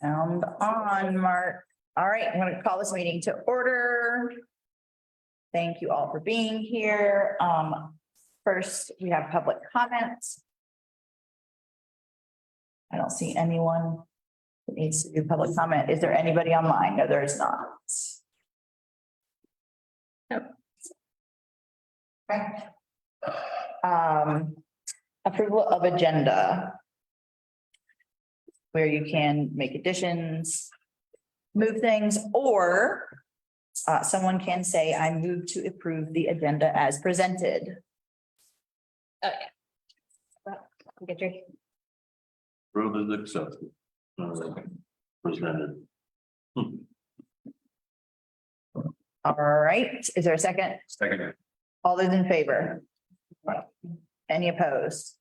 Sound on, Mark. All right, I'm going to call this meeting to order. Thank you all for being here. First, we have public comments. I don't see anyone that needs to do public comment. Is there anybody online? No, there is not. Nope. Okay. Approval of agenda. Where you can make additions, move things, or someone can say, I move to approve the agenda as presented. Oh, yeah. Get your. Approve is accepted. Presented. All right, is there a second? Second. All those in favor? Any opposed?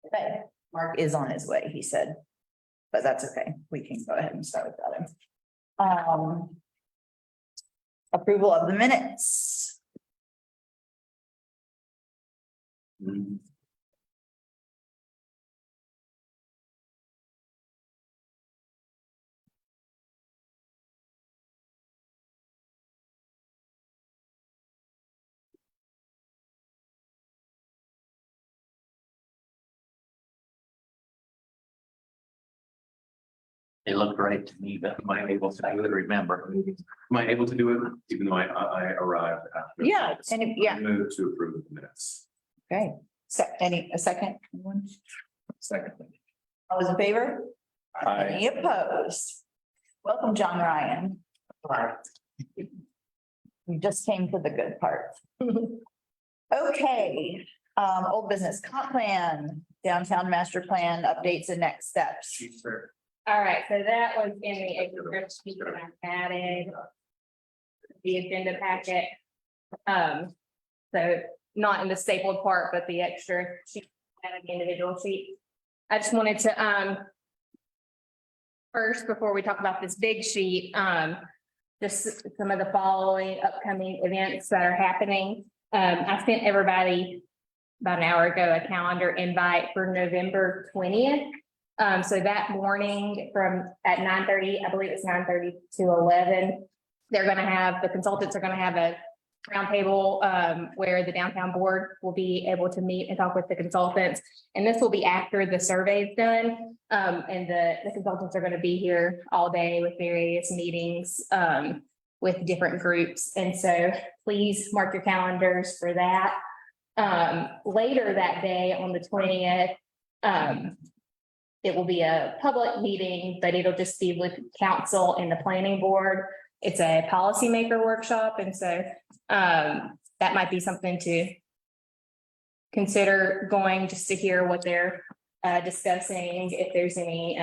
Okay, Mark is on his way, he said, but that's okay. We can go ahead and start with that. Approval of the minutes. It looked great to me, but am I able to, I would remember. Am I able to do it even though I arrived after? Yeah, and if, yeah, Move to approve the minutes. okay. A second? Anyone? Second. All those in favor? Aye. Any opposed? Welcome, John Ryan. You just came to the good part. Okay, old business comp plan, downtown master plan, updates and next steps. All right, so that was in the extra sheet that I added. The agenda packet. So not in the stapled part, but the extra sheet, added the individual sheet. I just wanted to, first, before we talk about this big sheet, just some of the following upcoming events that are happening. I sent everybody about an hour ago a calendar invite for November 20th. So that morning at 9:30, I believe it's 9:30 to 11, the consultants are going to have a roundtable where the downtown board will be able to meet and talk with the consultants. And this will be after the survey is done. And the consultants are going to be here all day with various meetings with different groups. And so please mark your calendars for that. Later that day on the 20th, it will be a public meeting, but it'll just be with council and the planning board. It's a policymaker workshop. And so that might be something to consider going, just to hear what they're discussing, if there's any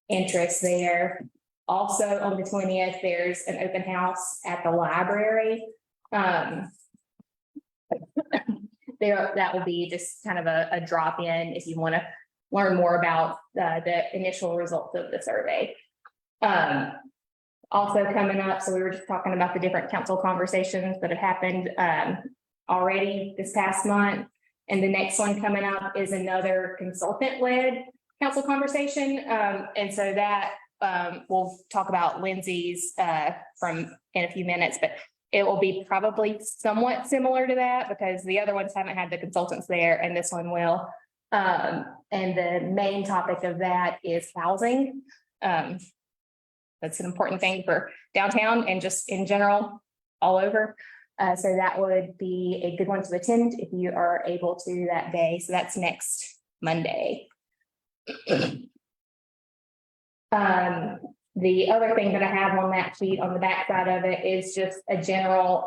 interest there. Also on the 20th, there's an open house at the library. That will be just kind of a drop-in if you want to learn more about the initial results of the survey. Also coming up, so we were just talking about the different council conversations that have happened already this past month. And the next one coming up is another consultant-led council conversation. And so that we'll talk about Lindsay's in a few minutes, but it will be probably somewhat similar to that because the other ones haven't had the consultants there and this one will. And the main topic of that is housing. That's an important thing for downtown and just in general, all over. So that would be a good one to attend if you are able to that day. So that's next Monday. The other thing that I have on that sheet on the back side of it is just a general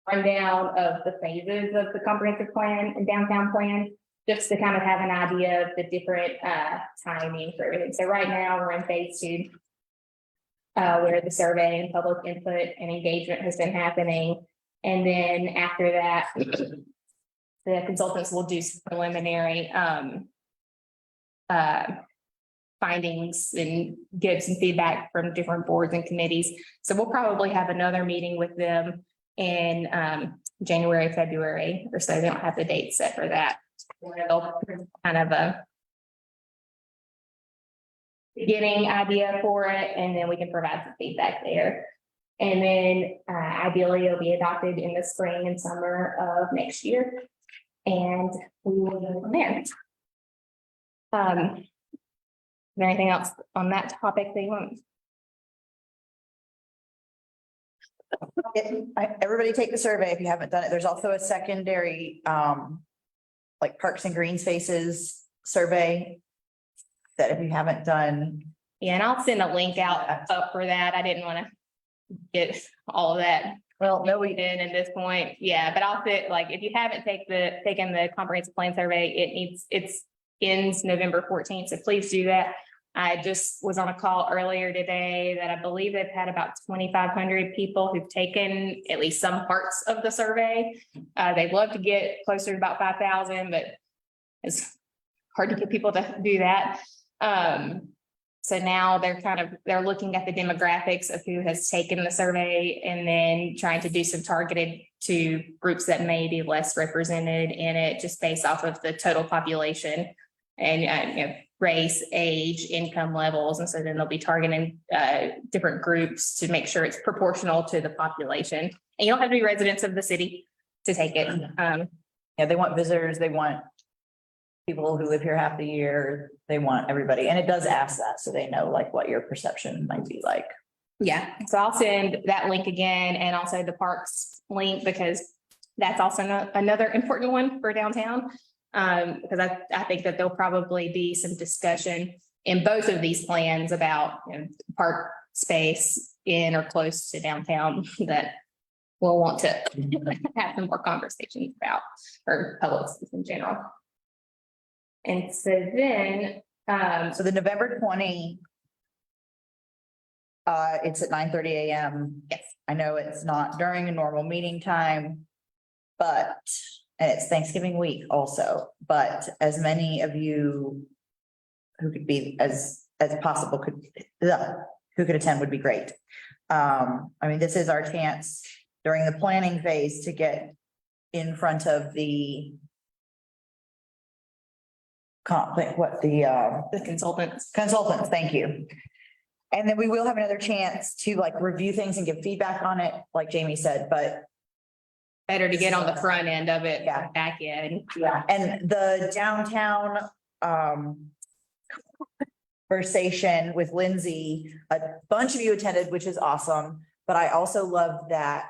rundown of the phases of the comprehensive plan and downtown plan, just to kind of have an idea of the different timing for everything. So right now we're in phase 2, where the survey and public input and engagement has been happening. And then after that, the consultants will do some preliminary findings and give some feedback from different boards and committees. So we'll probably have another meeting with them in January, February or so. They don't have the date set for that. They'll kind of beginning idea for it, and then we can provide some feedback there. And then ideally it'll be adopted in the spring and summer of next year. And we will go from there. Is there anything else on that topic that you want? Everybody take the survey if you haven't done it. There's also a secondary, like Parks and Green Spaces survey that if you haven't done, Yeah, and I'll send a link out up for that. I didn't want to get all of that well, no, we in at this point. Yeah, but I'll fit, like, if you haven't taken the comprehensive plan survey, it ends November 14th, so please do that. I just was on a call earlier today that I believe they've had about 2,500 people who've taken at least some parts of the survey. They'd love to get closer to about 5,000, but it's hard to get people to do that. So now they're looking at the demographics of who has taken the survey and then trying to do some targeted to groups that may be less represented in it, just based off of the total population and race, age, income levels. And so then they'll be targeting different groups to make sure it's proportional to the population. And you don't have to be residents of the city to take it. yeah, they want visitors, they want people who live here half the year, they want everybody, and it does ask that, so they know like what your perception might be like. Yeah, so I'll send that link again and also the parks link, because that's also another important one for downtown. Because I think that there'll probably be some discussion in both of these plans about park space in or close to downtown that we'll want to have some more conversations about, or public space in general. And so then, So the November 20. It's at 9:30 a.m. yes, I know it's not during a normal meeting time. But, and it's Thanksgiving week also, but as many of you who could be as possible who could attend would be great. I mean, this is our chance during the planning phase to get in front of the the consultants. consultants, thank you. And then we will have another chance to like review things and give feedback on it, like Jamie said, but Better to get on the front end of it, Yeah. back end. yeah, and the downtown conversation with Lindsay, a bunch of you attended, which is awesome, but I also love that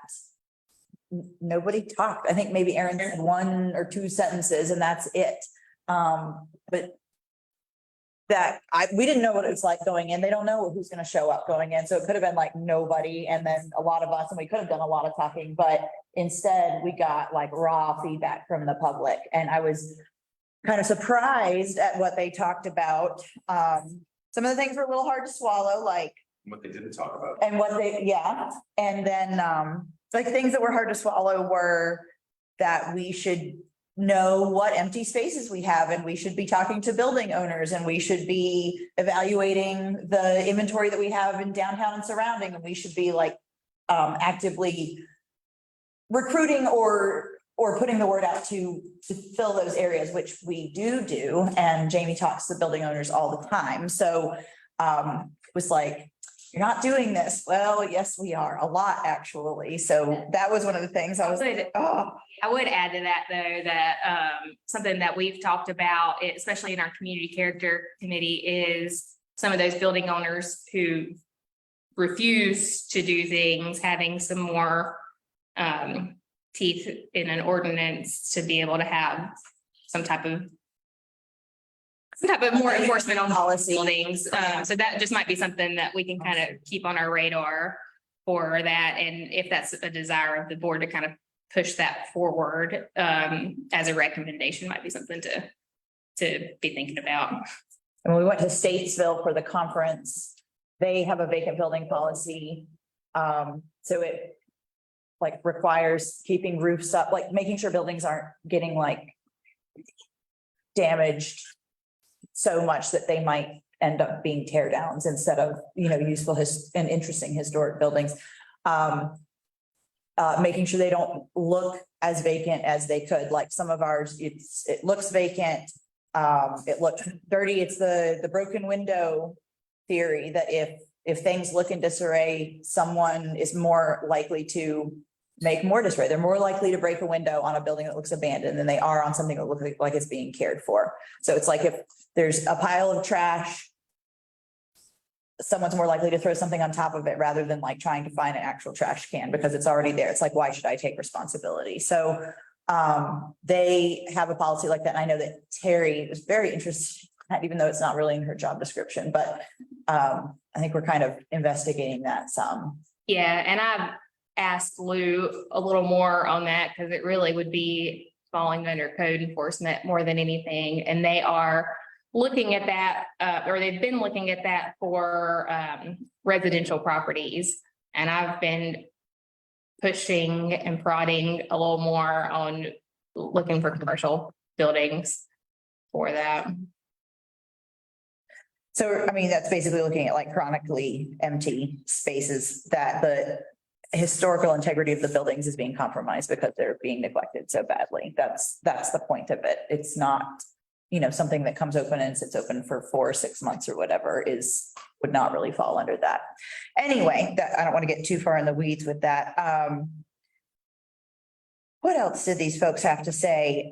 nobody talked. I think maybe Aaron said 1 or 2 sentences and that's it. But that we didn't know what it was like going in. They don't know who's going to show up going in. So it could have been like nobody and then a lot of us, and we could have done a lot of talking, but instead we got like raw feedback from the public. And I was kind of surprised at what they talked about. Some of the things were a little hard to swallow, like What they didn't talk about. and what they, yeah, and then like things that were hard to swallow were that we should know what empty spaces we have, and we should be talking to building owners, and we should be evaluating the inventory that we have in downtown and surrounding, and we should be like actively recruiting or putting the word out to fill those areas, which we do. And Jamie talks to building owners all the time. So it was like, you're not doing this. Well, yes, we are a lot, actually. So that was one of the things I was like, oh. I would add to that, though, that something that we've talked about, especially in our community character committee, is some of those building owners who refuse to do things, having some more teeth in an ordinance to be able to have some type of more enforcement on Policy. buildings. So that just might be something that we can kind of keep on our radar for that. And if that's a desire of the board to kind of push that forward as a recommendation, might be something to be thinking about. And when we went to Statesville for the conference, they have a vacant building policy. So it like requires keeping roofs up, like making sure buildings aren't getting like damaged so much that they might end up being tear downs instead of, useful and interesting historic buildings. Making sure they don't look as vacant as they could, like some of ours, it looks vacant. It looks dirty. It's the broken window theory that if things look in disarray, someone is more likely to make more disarray. They're more likely to break a window on a building that looks abandoned than they are on something that looks like it's being cared for. So it's like if there's a pile of trash, someone's more likely to throw something on top of it rather than like trying to find an actual trash can because it's already there. It's like, why should I take responsibility? So they have a policy like that. And I know that Terry is very interested, even though it's not really in her job description, but I think we're kind of investigating that some. Yeah, and I've asked Lou a little more on that because it really would be falling under code enforcement more than anything. And they are looking at that, or they've been looking at that for residential properties. And I've been pushing and prodding a little more on looking for commercial buildings for that. So, I mean, that's basically looking at like chronically empty spaces that the historical integrity of the buildings is being compromised because they're being neglected so badly. That's the point of it. It's not, something that comes open and sits open for 4 or 6 months or whatever would not really fall under that. Anyway, I don't want to get too far in the weeds with that. What else did these folks have to say?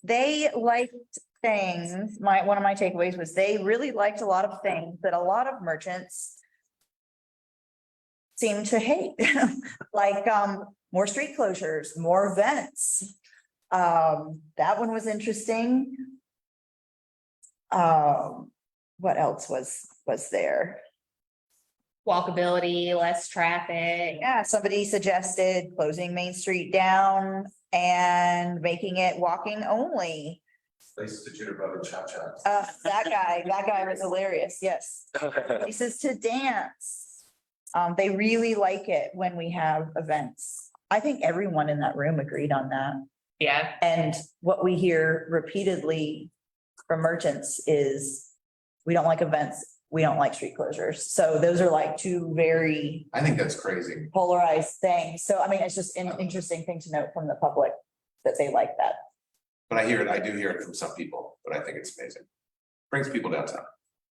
They liked things. One of my takeaways was they really liked a lot of things that a lot of merchants seem to hate, like more street closures, more events. That one was interesting. What else was there? Walkability, less traffic. Yeah, somebody suggested closing Main Street down and making it walking only. Places to jitterbug and cha cha. That guy was hilarious. Yes. Places to dance. They really like it when we have events. I think everyone in that room agreed on that. Yeah. And what we hear repeatedly from merchants is we don't like events. We don't like street closures. So those are like two very I think that's crazy. polarized things. So, I mean, it's just an interesting thing to note from the public that they like that. But I do hear it from some people, but I think it's amazing. Brings people downtown.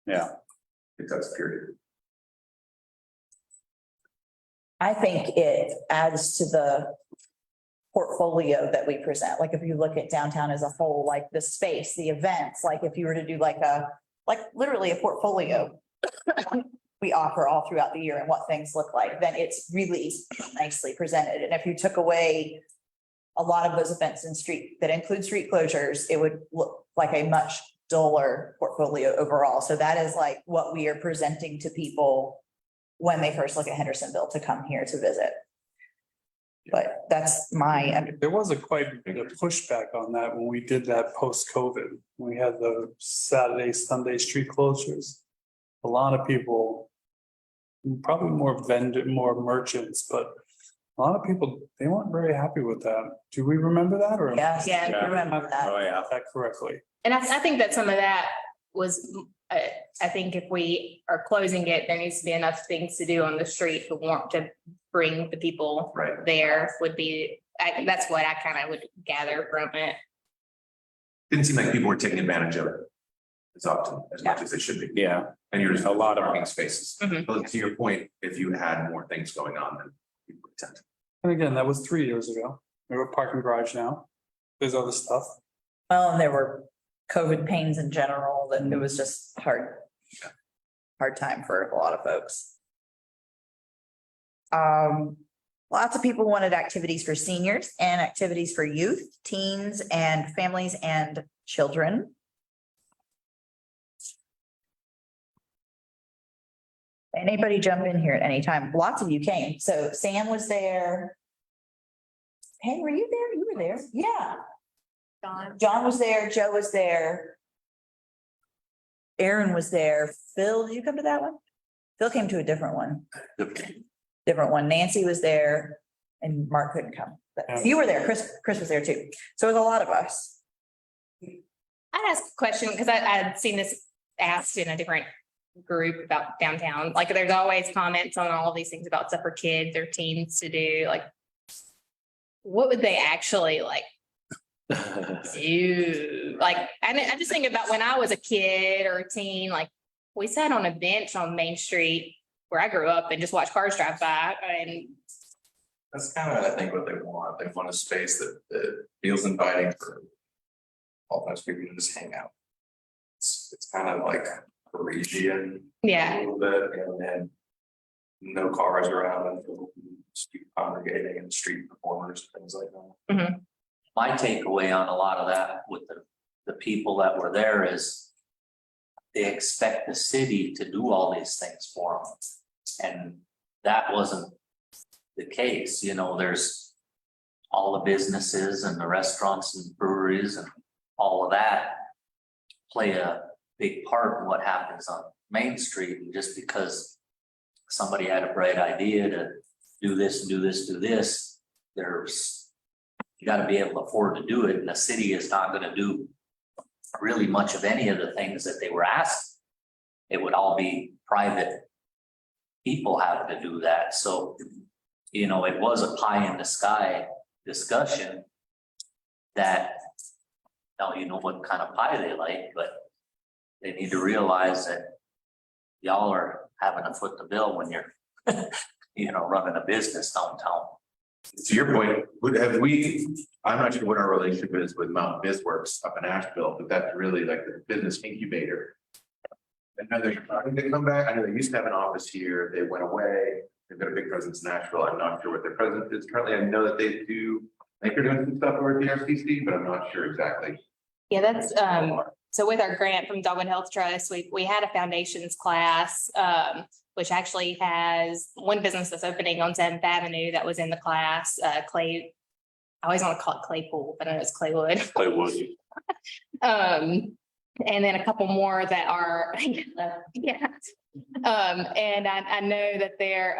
Yeah. It does, period. I think it adds to the portfolio that we present. Like if you look at downtown as a whole, like the space, the events, like if you were to do like literally a portfolio we offer all throughout the year and what things look like, then it's really nicely presented. And if you took away a lot of those events that include street closures, it would look like a much duller portfolio overall. So that is like what we are presenting to people when they first look at Hendersonville to come here to visit. But that's There was quite a pushback on that when we did that post-COVID. We had the Saturday, Sunday street closures. A lot of people, probably more merchants, but a lot of people, they weren't very happy with that. Do we remember that or? yes, Yeah. I remember that. Oh, yeah. That correctly. And I think that some of that was, I think if we are closing it, there needs to be enough things to do on the street to want to bring the people Right. there would be, that's what I kind of would gather from it. Didn't seem like people were taking advantage of it as often, as much as they should be. Yeah. And you're just a lot of parking spaces. Mhm. But to your point, if you had more things going on, then people would tend to. And again, that was 3 years ago. We have a parking garage now. There's other stuff. Well, and there were COVID pains in general, that it was just hard time for a lot of folks. Lots of people wanted activities for seniors and activities for youth, teens, and families and children. Anybody jump in here at any time? Lots of you came. So Sam was there. Hey, were you there? You were there. Yeah. John was there. Joe was there. Aaron was there. Phil, did you come to that one? Phil came to a different one. Different one. Nancy was there and Mark couldn't come. But you were there. Chris was there too. So it was a lot of us. I'd ask a question because I had seen this asked in a different group about downtown. Like there's always comments on all of these things about stuff for kids or teens to do. Like, what would they actually like do? Like, I just think about when I was a kid or a teen, like we sat on a bench on Main Street where I grew up and just watched cars drive by and That's kind of, I think, what they want. They want a space that feels inviting for all those people to just hang out. It's kind of like Parisian. yeah, A little bit, and no cars around and street congregating and street performers, things like that. My takeaway on a lot of that with the people that were there is they expect the city to do all these things for them. And that wasn't the case, you know, there's all the businesses and the restaurants and breweries and all of that play a big part in what happens on Main Street. And just because somebody had a bright idea to do this, do this, do this, you gotta be able to afford to do it, and the city is not gonna do really much of any of the things that they were asked. It would all be private people having to do that, so, you know, it was a pie in the sky discussion that, now you know what kind of pie they like, but they need to realize that y'all are having a foot the bill when you're, you know, running a business downtown. To your point, I'm not sure what our relationship is with Mountain BizWorks up in Asheville, but that's really like the business incubator. I know they're starting to come back. I know they used to have an office here. They went away. They've got a big presence in Asheville. I'm not sure what their presence is currently. I know that they do, I think they're doing some stuff over at the RCC, but I'm not sure exactly. yeah, that's, so with our grant from Dogwood Health Trust, we had a foundations class, which actually has one business that's opening on 7th Avenue that was in the class, Clay. I always want to call it Claypool, but I know it's Claywood. Playwood. And then a couple more that are, yeah. And I know that there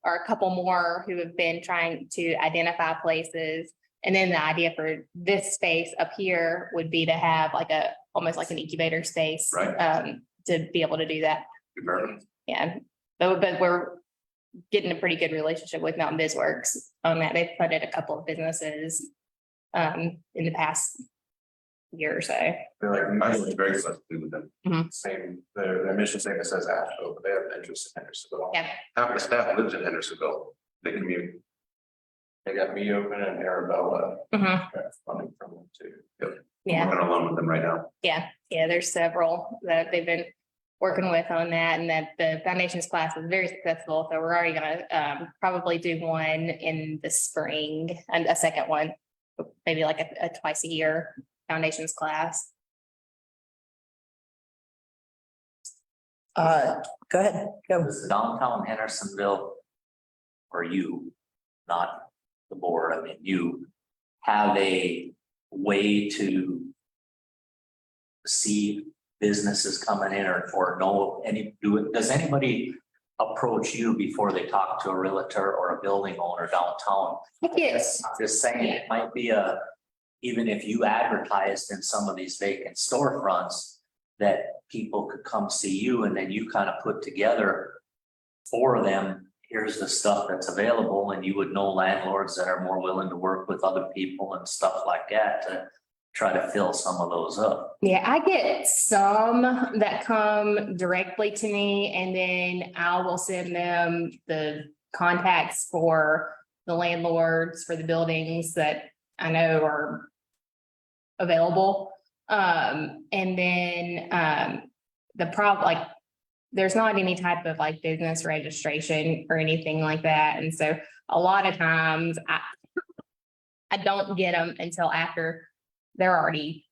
are a couple more who have been trying to identify places. And then the idea for this space up here would be to have like almost like an incubator space. Right. To be able to do that. Department. Yeah, but we're getting a pretty good relationship with Mountain BizWorks on that. They've funded a couple of businesses in the past year or so. They're like, I was very close with them. same, their mission statement says Asheville, but they have interest in Hendersonville. Yeah, Half the staff lives in Hendersonville. They can commute. They got me open and Arabella. Mhm. got funding from them too. yeah, Working along with them right now. yeah. There's several that they've been working with on that, and that the foundations class was very successful. So we're already gonna probably do one in the spring and a second one, maybe like a twice a year foundations class. Go ahead, go. Does downtown Hendersonville, or you, not the board, I mean, you have a way to see businesses coming in or know does anybody approach you before they talk to a realtor or a building owner downtown? Yes. I'm just saying, it might be even if you advertised in some of these vacant storefronts, that people could come see you and then you kind of put together for them, here's the stuff that's available, and you would know landlords that are more willing to work with other people and stuff like that to try to fill some of those up. Yeah, I get some that come directly to me, and then I will send them the contacts for the landlords for the buildings that I know are available. And then the problem, like, there's not any type of like business registration or anything like that. And so a lot of times I don't get them until after they're already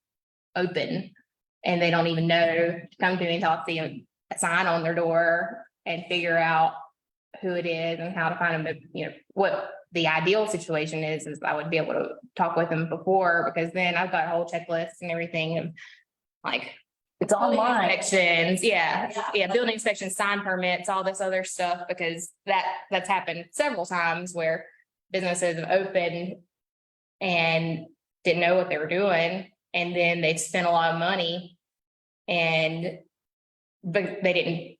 open, and they don't even know to come to me until I see a sign on their door and figure out who it is and how to find them. But, you know, what the ideal situation is I would be able to talk with them before, because then I've got a whole checklist and everything, and like It's online. inspections, building inspections, sign permits, all this other stuff, because that's happened several times where businesses have opened and didn't know what they were doing, and then they spent a lot of money but they didn't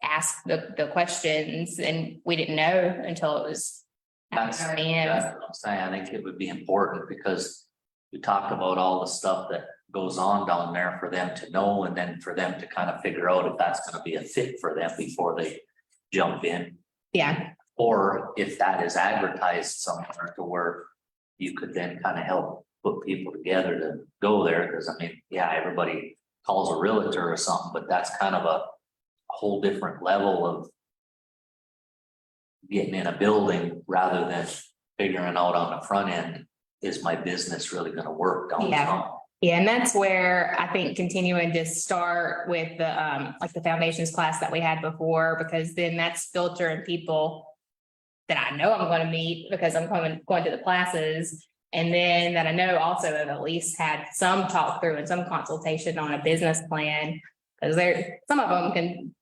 ask the questions, and we didn't know until it was That's already in. what I'm saying. I think it would be important because we talk about all the stuff that goes on down there for them to know, and then for them to kind of figure out if that's gonna be a fit for them before they jump in. Yeah, Or if that is advertised somewhere to where you could then kind of help put people together to go there, because I mean, yeah, everybody calls a realtor or something, but that's kind of a whole different level of getting in a building rather than figuring out on the front end, is my business really gonna work downtown? yeah, and that's where I think continuing to start with the, like the foundations class that we had before, because then that's filtering people that I know I'm gonna meet because I'm going to the classes. And then that I know also have at least had some talk through and some consultation on a business plan. Cause some of them can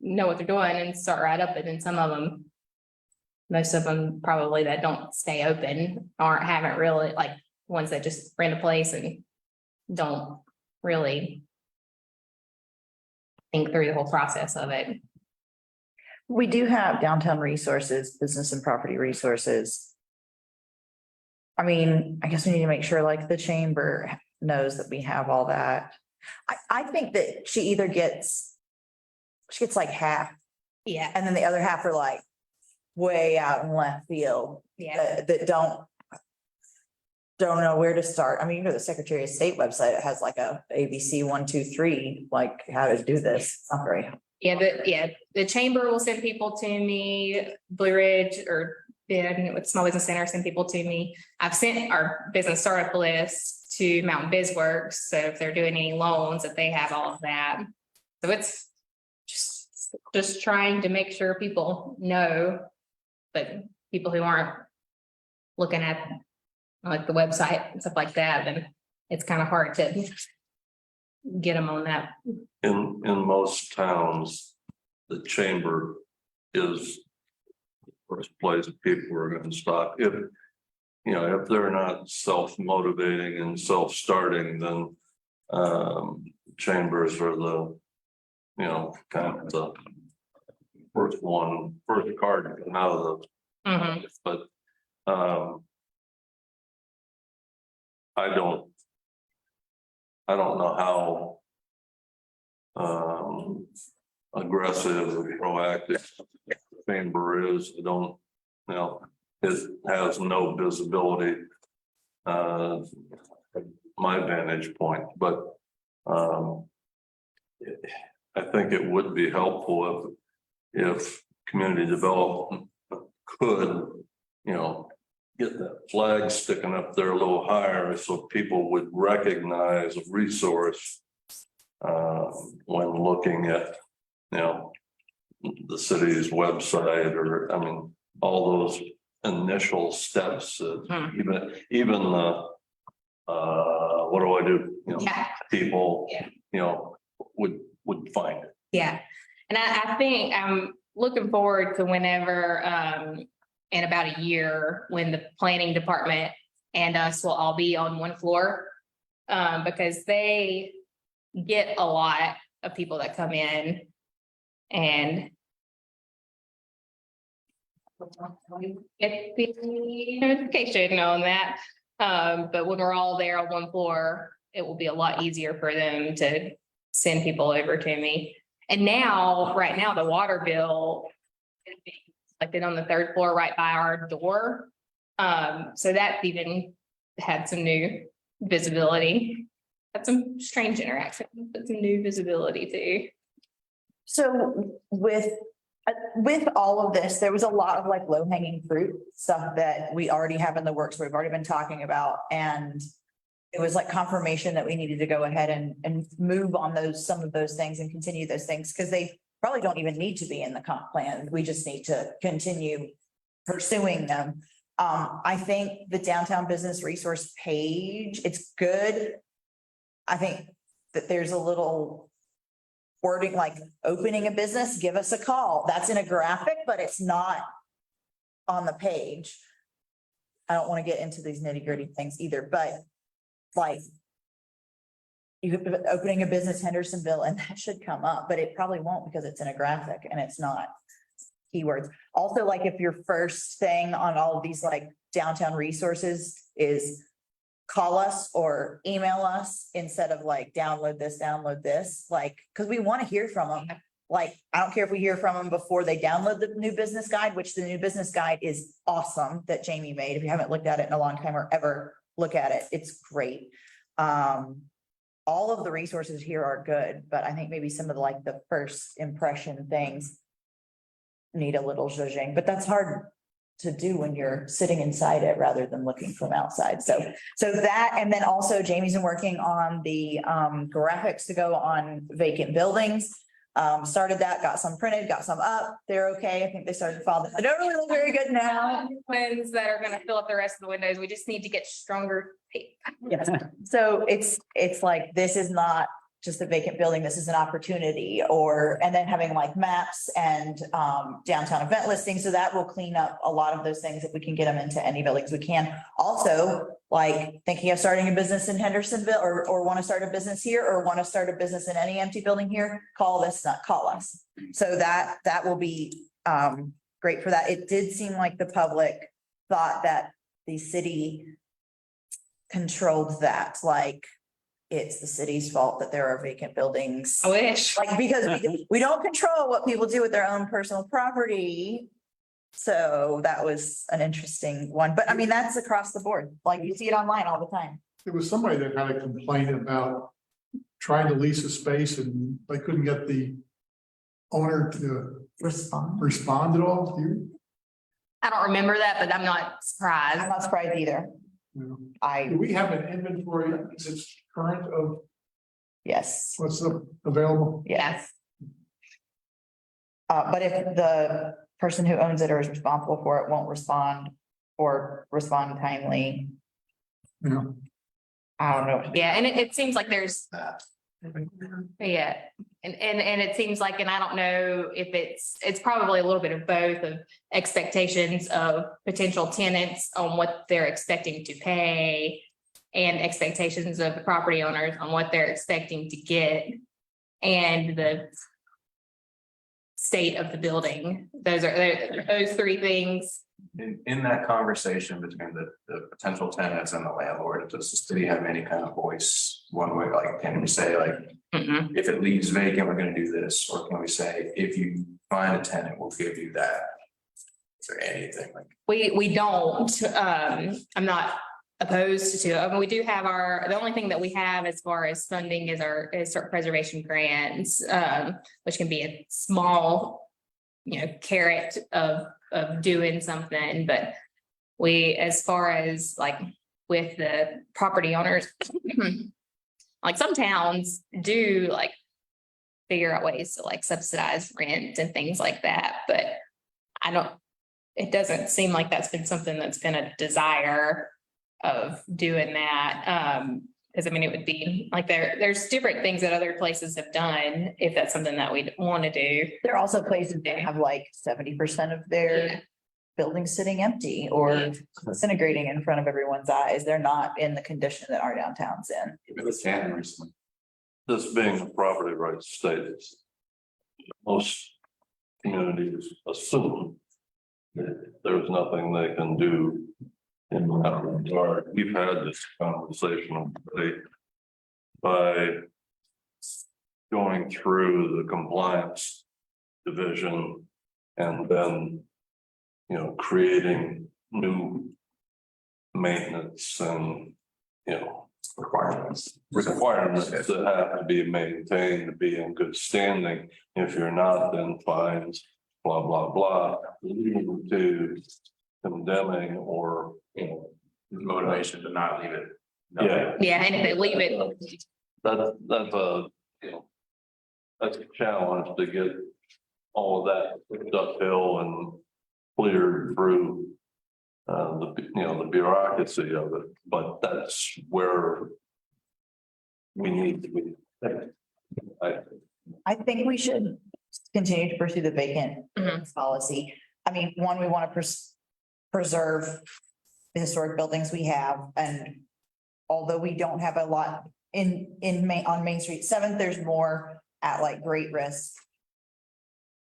know what they're doing and start right up, and then some of them, most of them probably that don't stay open haven't really, like, ones that just rent a place and don't really think through the whole process of it. We do have downtown resources, business and property resources. I mean, I guess we need to make sure like the chamber knows that we have all that. I think that she gets like half, Yeah, and then the other half are like way out in left field yeah, that don't know where to start. I mean, you know, the Secretary of State website, it has like a ABC 1, 2, 3, like how to do this. It's not very. the chamber will send people to me, Blue Ridge or Ben with Small Business Center send people to me. I've sent our business startup list to Mountain BizWorks, so if they're doing any loans, that they have all of that. So it's just trying to make sure people know, but people who aren't looking at like the website and stuff like that, then it's kind of hard to get them on that. In most towns, the chamber is the first place people are gonna stop. If, you know, if they're not self-motivating and self-starting, then chambers are the, you know, kind of the first card to come out of Mhm. the, but I don't know how aggressive or proactive the chamber is. I don't, you know, it has no visibility. My vantage point, but I think it would be helpful if community development could, you know, get that flag sticking up there a little higher so people would recognize a resource when looking at, you know, the city's website, or, I mean, all those initial steps, even the, what do I do? You know, Yeah. people, Yeah. you know, would find it. Yeah, and I think I'm looking forward to whenever, in about a year, when the planning department and us will all be on one floor. Because they get a lot of people that come in and get the notification on that. But when we're all there on one floor, it will be a lot easier for them to send people over to me. And now, right now, the water bill is being collected on the third floor right by our door. So that's even had some new visibility. Had some strange interaction, but some new visibility too. So with all of this, there was a lot of like low hanging fruit stuff that we already have in the works. We've already been talking about, and it was like confirmation that we needed to go ahead and move on some of those things and continue those things, because they probably don't even need to be in the comp plan. We just need to continue pursuing them. I think the downtown business resource page, it's good. I think that there's a little wording like opening a business, give us a call. That's in a graphic, but it's not on the page. I don't want to get into these nitty gritty things either, but like you opening a business Hendersonville, and that should come up, but it probably won't because it's in a graphic and it's not keywords. Also, like if your first thing on all of these like downtown resources is call us or email us instead of like download this, like, because we want to hear from them. Like, I don't care if we hear from them before they download the new business guide, which the new business guide is awesome that Jamie made. If you haven't looked at it in a long time or ever look at it, it's great. All of the resources here are good, but I think maybe some of the like the first impression things need a little zhuzhing, but that's hard to do when you're sitting inside it rather than looking from outside. So that, and then also Jamie's been working on the graphics to go on vacant buildings. Started that, got some printed, got some up. They're okay. I think they started to fall. They don't really look very good now. Ones that are gonna fill up the rest of the windows. We just need to get stronger tape. Yes. So it's like, this is not just a vacant building. This is an opportunity and then having like maps and downtown event listings. So that will clean up a lot of those things if we can get them into any buildings we can. Also, like thinking of starting a business in Hendersonville or want to start a business here or want to start a business in any empty building here, call us. So that will be great for that. It did seem like the public thought that the city controlled that, like it's the city's fault that there are vacant buildings. I wish. Like, because we don't control what people do with their own personal property. So that was an interesting one, but I mean, that's across the board. Like you see it online all the time. There was somebody that had a complaint about trying to lease a space and they couldn't get the owner to respond at all. I don't remember that, but I'm not I'm surprised. not surprised either. Do I, we have an inventory that's current of yes, what's available? yes. But if the person who owns it or is responsible for it won't respond or respond timely, Yeah. I don't know. Yeah, and it seems like there's, That. yeah, and it seems like, and I don't know if it's probably a little bit of both of expectations of potential tenants on what they're expecting to pay and expectations of the property owners on what they're expecting to get and the state of the building. Those three things. In that conversation between the potential tenants and the landlord, does the city have any kind of voice one way? Like, can we say like, if it leaves vacant, we're gonna do this, or can we say, if you find a tenant, we'll give you that? Is there anything like? We don't, I'm not opposed to, I mean, we do have the only thing that we have as far as funding is our preservation grants, which can be a small, carrot of doing something, but we, as far as like with the property owners, like some towns do like figure out ways to like subsidize rent and things like that, but it doesn't seem like that's been something that's been a desire of doing that. Because I mean, it would be like there's different things that other places have done, if that's something that we'd want to do. There are also places that have like 70% of their buildings sitting empty or disintegrating in front of everyone's eyes. They're not in the condition that our downtown's in. It was Shannon recently. This being a property rights state, most communities assume that there's nothing they can do in that regard. We've had this conversation already by going through the compliance division and then, creating new maintenance and, requirements that have to be maintained to be in good standing. If you're not, then fines, blah, blah, blah, leading to condemning or, Motivation to not leave it. Yeah, and if they leave it, that's a challenge to get all of that uphill and cleared through the bureaucracy of it, but that's where we need to be. I think we should continue to pursue the vacant policy. I mean, one, we want to preserve the historic buildings we have, and although we don't have a lot on Main Street 7th, there's more at like great risk.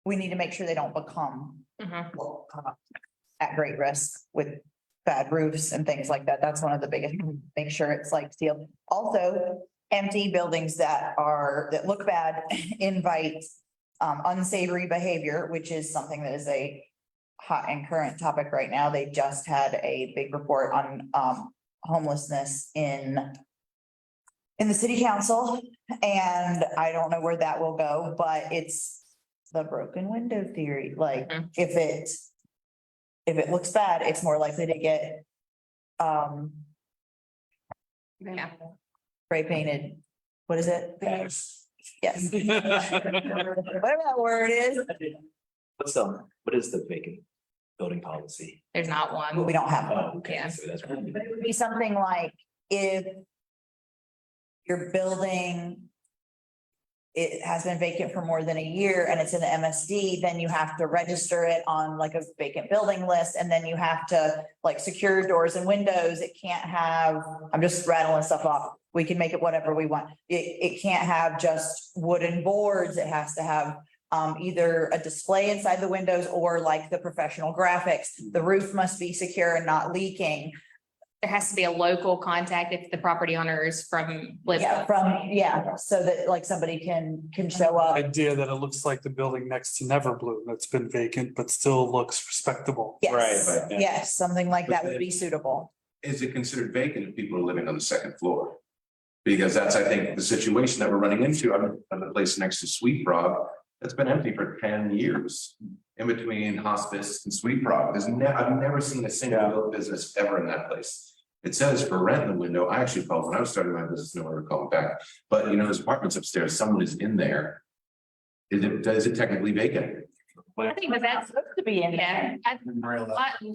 We need to make sure they don't become at great risk with bad roofs and things like that. That's one of the biggest, make sure it's like steel. Also, empty buildings that look bad invite unsavory behavior, which is something that is a hot and current topic right now. They just had a big report on homelessness in the city council, and I don't know where that will go, but it's the broken window theory. Like, if it looks bad, it's more likely to get Yeah. spray painted. What is it? Yes. Whatever that word is, What is the vacant building policy? There's not one. we don't have one. Oh, okay, Yeah. so that's. But it would be something like if your building, it has been vacant for more than a year and it's in the MSD, then you have to register it on like a vacant building list, and then you have to like secure doors and windows. It can't have, I'm just rattling stuff off. We can make it whatever we want. It can't have just wooden boards. It has to have either a display inside the windows or like the professional graphics. The roof must be secure and not leaking. There has to be a local contact if the property owner is from. So that like somebody can show up. Idea that it looks like the building next to Neverbloom that's been vacant, but still looks respectable. Yes, Right, right. yes, something like that would be suitable. Is it considered vacant if people are living on the second floor? Because that's, I think, the situation that we're running into. I'm the place next to Sweet Frog that's been empty for 10 years. In between hospice and Sweet Frog. I've never seen a single business ever in that place. It says for rent in the window. I actually called when I was starting my business, no one ever called back. But you know, there's apartments upstairs, someone is in there. Is it technically vacant? I think that that's, Supposed to be in yeah. there.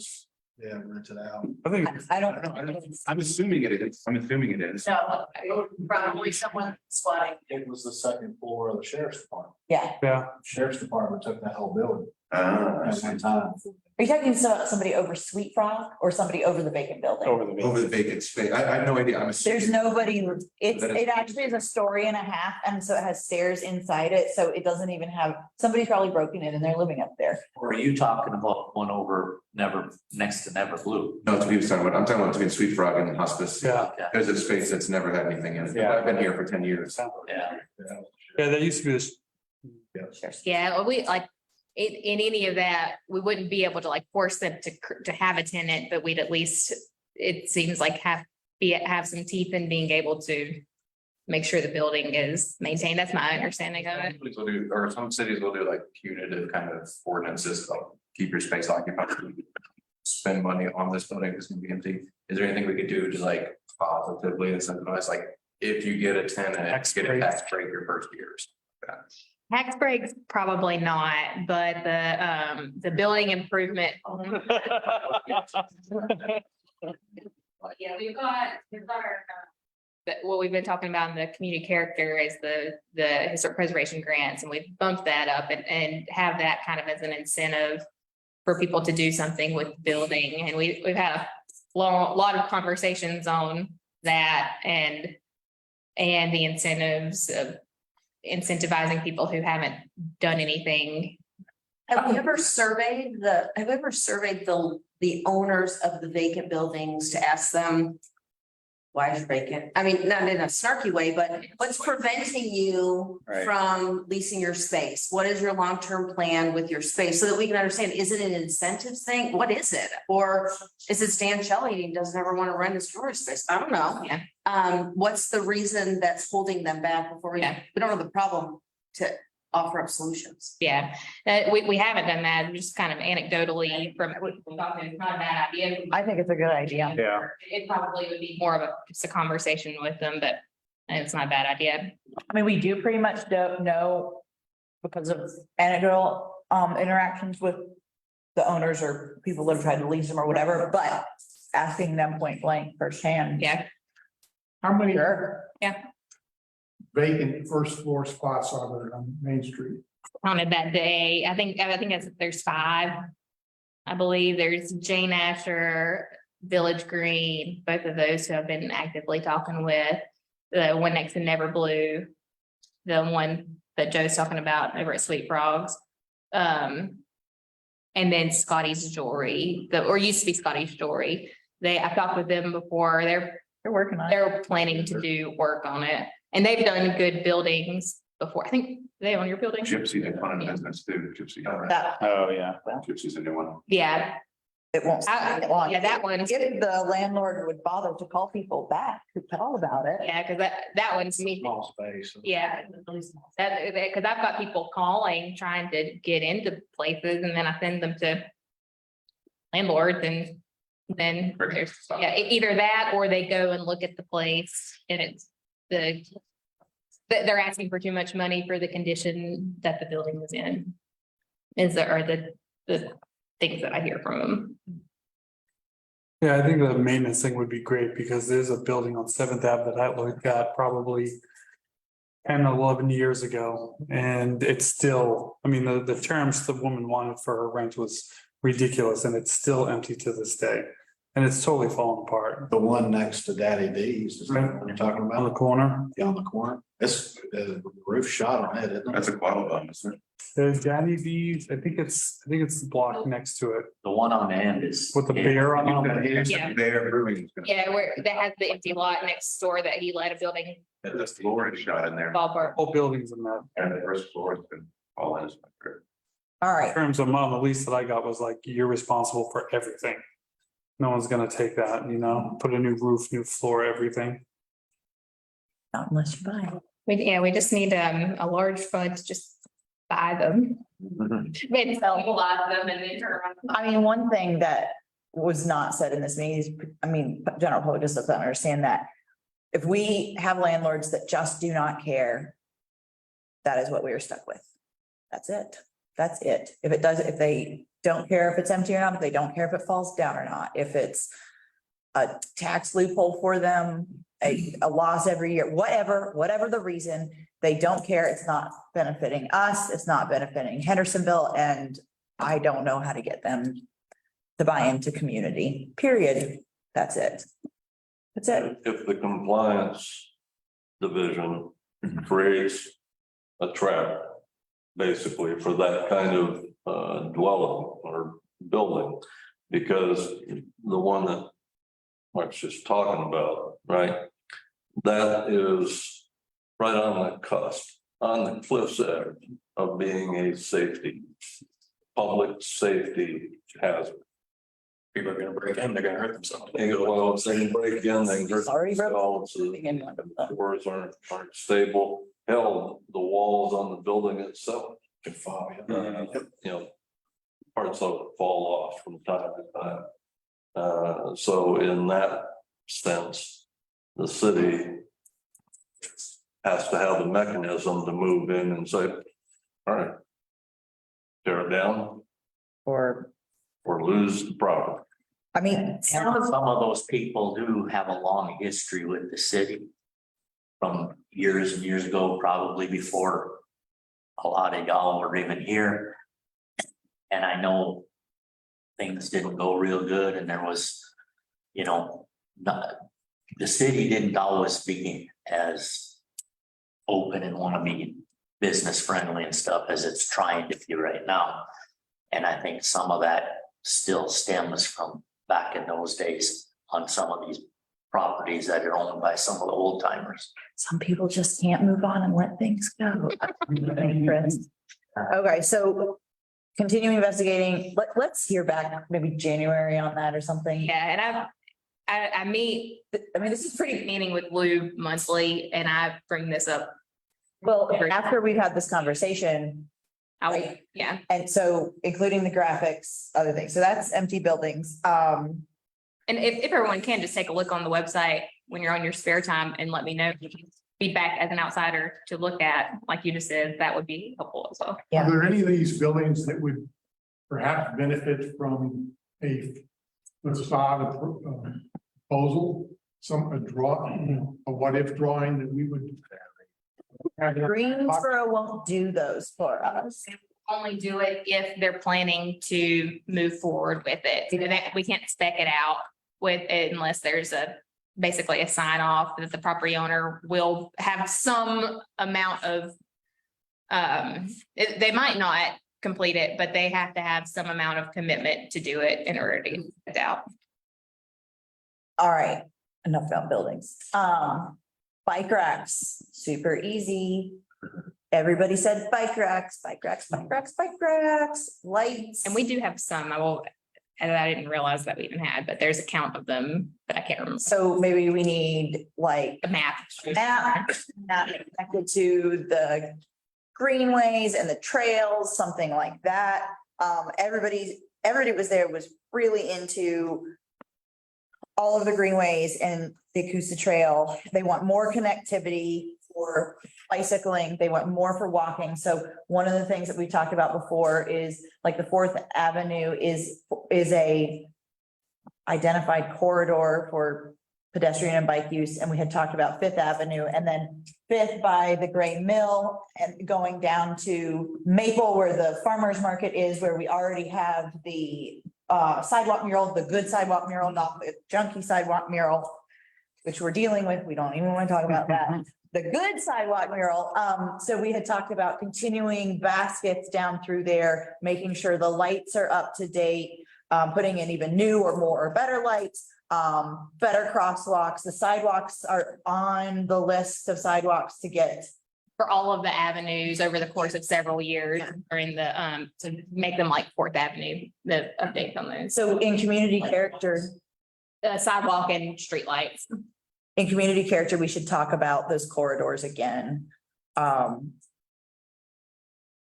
Yeah, rent it out. I think I don't know. I'm assuming it is. I'm assuming it is. No, probably someone squatting. It was the second floor of the sheriff's department. Yeah. yeah, Sheriff's department took that whole building I at see. one time. Are you talking about somebody over Sweet Frog or somebody over the vacant building? Over the vacant space. I have no idea. I'm assuming. There's nobody, That is- it actually is a story and a half, and so it has stairs inside it, so it doesn't even have, somebody's probably broken in and they're living up there. Or are you talking about one over next to Never Blue? No, to be talking about, I'm talking about between Sweet Frog and hospice. yeah, There's a space that's never had anything in it. Yeah. I've been here for 10 years. Yeah. yeah, that used to be this. Yeah, well, we like, in any of that, we wouldn't be able to like force them to have a tenant, but we'd at least, it seems like have some teeth in being able to make sure the building is maintained. That's my understanding of it. Cities will do, or some cities will do like punitive kind of ordinances, like keep your space occupied. Spend money on this building, it's gonna be empty. Is there anything we could do to like positively incentivize, like if you get a tenant, Tax get a break. tax break your first year or something like that? Tax breaks, probably not, but the building improvement. Yeah, we've got our. But what we've been talking about in the community character is the historic preservation grants, and we've bumped that up and have that kind of as an incentive for people to do something with the building. And we've had a lot of conversations on that and the incentives of incentivizing people who haven't done anything. Have you ever surveyed the owners of the vacant buildings to ask them? Why is it vacant? I mean, not in a snarky way, but what's preventing you Right. from leasing your space? What is your long-term plan with your space so that we can understand, is it an incentives thing? What is it? Or is it Stan Shelley and he doesn't ever want to rent his storage space? I don't know. Yeah. What's the reason that's holding them back before we Yeah. don't have the problem to offer up solutions? Yeah, we haven't done that, just kind of anecdotally from, it's not a bad idea. I think it's a good idea. Yeah. It probably would be more of just a conversation with them, but it's not a bad idea. I mean, we do pretty much don't know because of anecdotal interactions with the owners or people that have tried to lease them or whatever, but asking them point blank firsthand. Yeah, How many Sure. vacant first floor spots are there on Main Street? counted that day. I think there's 5. I believe there's Jane Asher, Village Green, both of those who I've been actively talking with. The one next to Never Blue, the one that Joe's talking about over at Sweet Frogs. And then Scotty's Jewelry, or used to be Scotty's Jewelry. I've talked with them before. They're working on it. They're planning to do work on it. And they've done good buildings before. I think they own your building. Gypsy, they fund a business too, Gypsy. That, Oh, yeah. Gypsy's a new one. Yeah, it won't. stay long. yeah, that one. If the landlord would bother to call people back to tell about it. Yeah, because that one's me. Small space. Yeah, because I've got people calling, trying to get into places, and then I send them to landlords, and then there's, yeah, either that or they go and look at the place and it's they're asking for too much money for the condition that the building was in. Are the things that I hear from them. Yeah, I think the maintenance thing would be great because there's a building on Seventh Ave that I looked at probably 10, 11 years ago. And it's still, I mean, the terms the woman wanted for her rent was ridiculous and it's still empty to this day. And it's totally fallen apart. The one next to Daddy D's, is that what I'm talking On the about? corner, Yeah, on the corner. It's, the roof shot on it, isn't it? That's a Quattlebaum, isn't it? there's Danny D's, I think it's the block next to it The one on the end is. with the bear on it. Yeah. Their brewing is gonna, Yeah, where that has the empty lot next door that he let a building that's the floor is shot in there. ballpark. Whole buildings in that. And the first floor has been all in. All In right, terms of mom, the lease that I got was like, you're responsible for everything. No one's gonna take that, put a new roof, new floor, everything. not unless you buy it. We just need a large fund to just buy them. Maybe sell a lot of them and then turn around. I mean, one thing that was not said in this meeting is, I mean, general public just doesn't understand that. If we have landlords that just do not care, that is what we are stuck with. That's it. That's it. If they don't care if it's empty or not, if they don't care if it falls down or not, if it's a tax loophole for them, a loss every year, whatever the reason, they don't care. It's not benefiting us. It's not benefiting Hendersonville, and I don't know how to get them to buy into community, period. That's it. That's it. If the compliance division creates a trap, basically for that kind of dwelling or building, because the one that Mark's just talking about, right? That is right on the cusp, on the cliff's edge of being a public safety hazard. People are gonna break in, they're gonna hurt themselves. Well, if they can break in, they can hurt Already broke. themselves. The doors aren't stable. Hell, the walls on the building itself Could fall, yeah. parts of it fall off from time to time. So in that sense, the city has to have the mechanism to move in and say, all right, tear it down Or, or lose the property. I mean, Some of those people do have a long history with the city. From years and years ago, probably before a lot of y'all were even here. And I know things didn't go real good and there was, the city didn't always be as open and want to be business friendly and stuff as it's trying to be right now. And I think some of that still stems from back in those days on some of these properties that are owned by some of the old timers. some people just can't move on and let things go. Okay, so continue investigating. Let's hear back maybe January on that or something. Yeah, and I meet, I mean, this is pretty, meeting with Lou monthly and I bring this up. well, after we've had this conversation, Right. Yeah, and so including the graphics, other things. So that's empty buildings. and if everyone can just take a look on the website when you're on your spare time and let me know feedback as an outsider to look at, like you just said, that would be helpful as well. Yeah. Are there any of these buildings that would perhaps benefit from a facade proposal? A what if drawing that we would. Greensboro won't do those for us. Only do it if they're planning to move forward with it. We can't spec it out with it unless there's basically a sign off that the property owner will have some amount of, they might not complete it, but they have to have some amount of commitment to do it in order to get it out. All right, enough about buildings. Bike racks, super easy. Everybody said bike racks, bike racks, bike racks, bike racks, lights. And we do have some, and I didn't realize that we even had, but there's a count of them, but I can't remember. So maybe we need like The map. not connected to the greenways and the trails, something like that. Everybody was there was really into all of the greenways and the Coosa Trail. They want more connectivity for bicycling. They want more for walking. So one of the things that we talked about before is like the Fourth Avenue is a identified corridor for pedestrian and bike use. And we had talked about Fifth Avenue and then Fifth by the Gray Mill and going down to Maple where the farmer's market is, where we already have the sidewalk mural, the good sidewalk mural, not the junky sidewalk mural, which we're dealing with. We don't even want to talk about that. The good sidewalk mural. So we had talked about continuing baskets down through there, making sure the lights are up to date, putting in even new or more or better lights, better crosswalks. The sidewalks are on the list of sidewalks to get. For all of the avenues over the course of several years during the, to make them like Fourth Avenue, the updates on those. So in community character, Sidewalk and streetlights. in community character, we should talk about those corridors again. And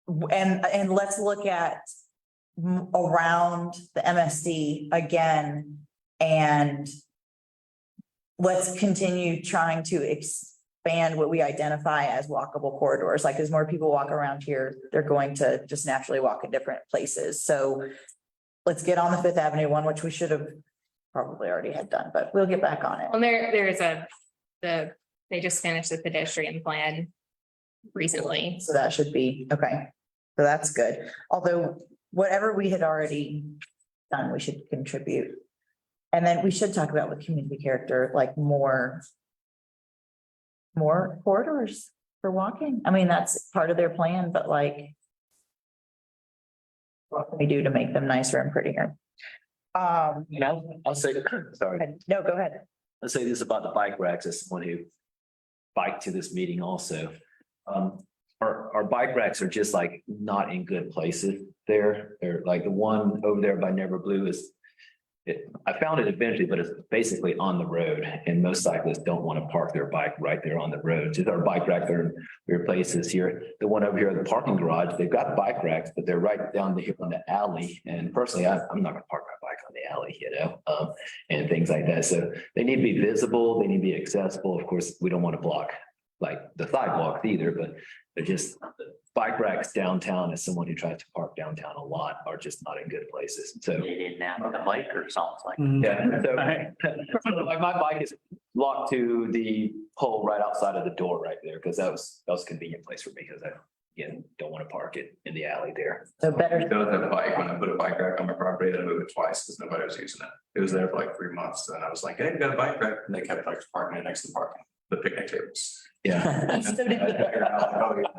let's look at around the MSD again. And let's continue trying to expand what we identify as walkable corridors. Like as more people walk around here, they're going to just naturally walk in different places. So let's get on the Fifth Avenue one, which we should have probably already had done, but we'll get back on it. Well, they just finished the pedestrian plan recently. So that should be, okay, so that's good. Although whatever we had already done, we should contribute. And then we should talk about with community character, like more corridors for walking. I mean, that's part of their plan, but like what can we do to make them nicer and prettier? I'll say, sorry, No, go ahead. I'll say this about the bike racks as someone who biked to this meeting also. Our bike racks are just like not in good places there. They're like the one over there by Never Blue I found it eventually, but it's basically on the road and most cyclists don't want to park their bike right there on the road. Just our bike racks are in weird places here. The one over here at the parking garage, they've got bike racks, but they're right down here on the alley. And personally, I'm not going to park my bike on the alley, and things like that. So they need to be visible. They need to be accessible. Of course, we don't want to block like the sidewalks either, but they're just bike racks downtown as someone who tries to park downtown a lot are just not in good places. So They didn't have a bike or something like. yeah, so like my bike is locked to the pole right outside of the door right there, because that was a convenient place for me, because I, again, don't want to park it in the alley there. So better. It does have a bike. When I put a bike rack on my property, I moved it twice because nobody was using it. It was there for like 3 months and I was like, hey, we got a bike rack. And they kept like parking it next to the picnic tables. Yeah. So did we.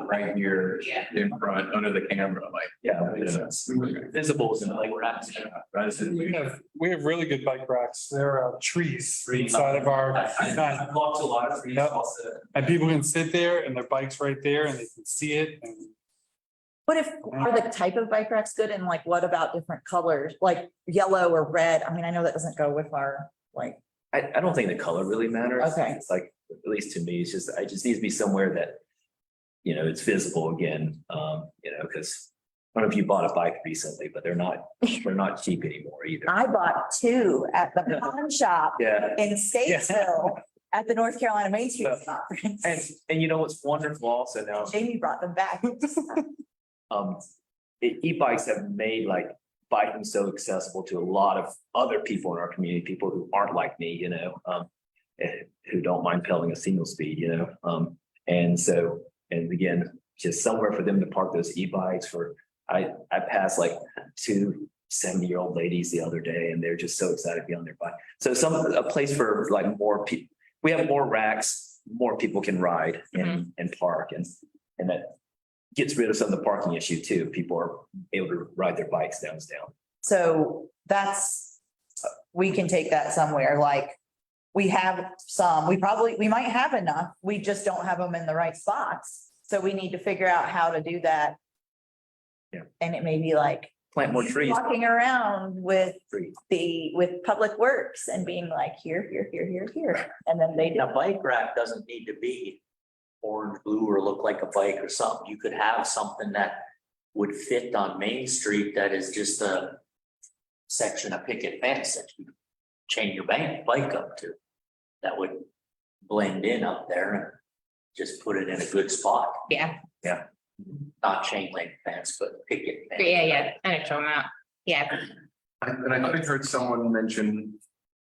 Right here in front, under the camera, like. Yeah. That makes sense. Visible is like We have really good bike racks. There are trees inside of our. Lots a lot of trees Yep. also. And people can sit there and their bike's right there and they can see it and. What if, are the type of bike racks good and like, what about different colors, like yellow or red? I mean, I know that doesn't go with our, like, I don't think the color really matters. Okay. It's like, at least to me, I just needs to be somewhere that, it's visible again, because I don't know if you bought a bike recently, but they're not cheap anymore either. I bought two at the pawn shop Yeah. in Statesville at the North Carolina Main Street Conference. And you know what's wonderful also now, Jamie brought them back. e-bikes have made like biking so accessible to a lot of other people in our community, people who aren't like me, who don't mind pedaling a single speed, and again, just somewhere for them to park those e-bikes I passed like 2 70-year-old ladies the other day and they're just so excited to be on their bike. So a place for like more people, we have more racks, more people can ride and park and that gets rid of some of the parking issue too. People are able to ride their bikes downtown. So that's, we can take that somewhere, like, we have some, we might have enough, we just don't have them in the right spots. So we need to figure out how to do that. Yeah. And it may be like Plant more trees. walking around with Trees. with Public Works and being like, here, here. And then they do. A bike rack doesn't need to be orange, blue, or look like a bike or something. You could have something that would fit on Main Street that is just a section of picket fence that you chain your bike up to. That would blend in up there and just put it in a good spot. Yeah, Not chain link fence, but picket fence. yeah, I know what you're talking about. Yeah, And I thought I heard someone mention,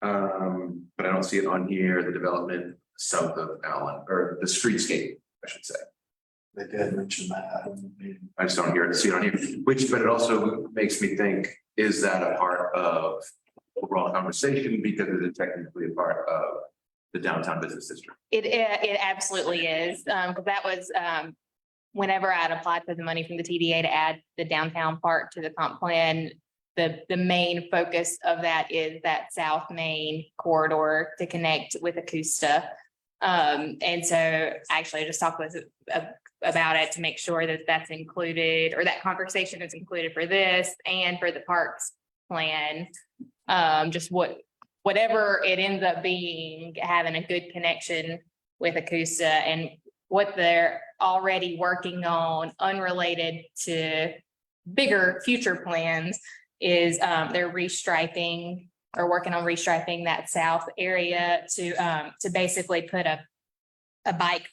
but I don't see it on here, the development south of Allen, or the streetscape, I should say. They did mention that. I just don't see it on here, which, but it also makes me think, is that a part of overall conversation, because it is technically a part of the downtown business district? it absolutely is. Because that was, whenever I'd applied for the money from the TDA to add the downtown part to the comp plan, the main focus of that is that South Main corridor to connect with Augusta. And so actually I just talked with about it to make sure that that's included, or that conversation is included for this and for the parks plan. Just whatever it ends up being, having a good connection with Augusta, and what they're already working on unrelated to bigger future plans is they're restriping or working on restriping that south area to basically put a bike,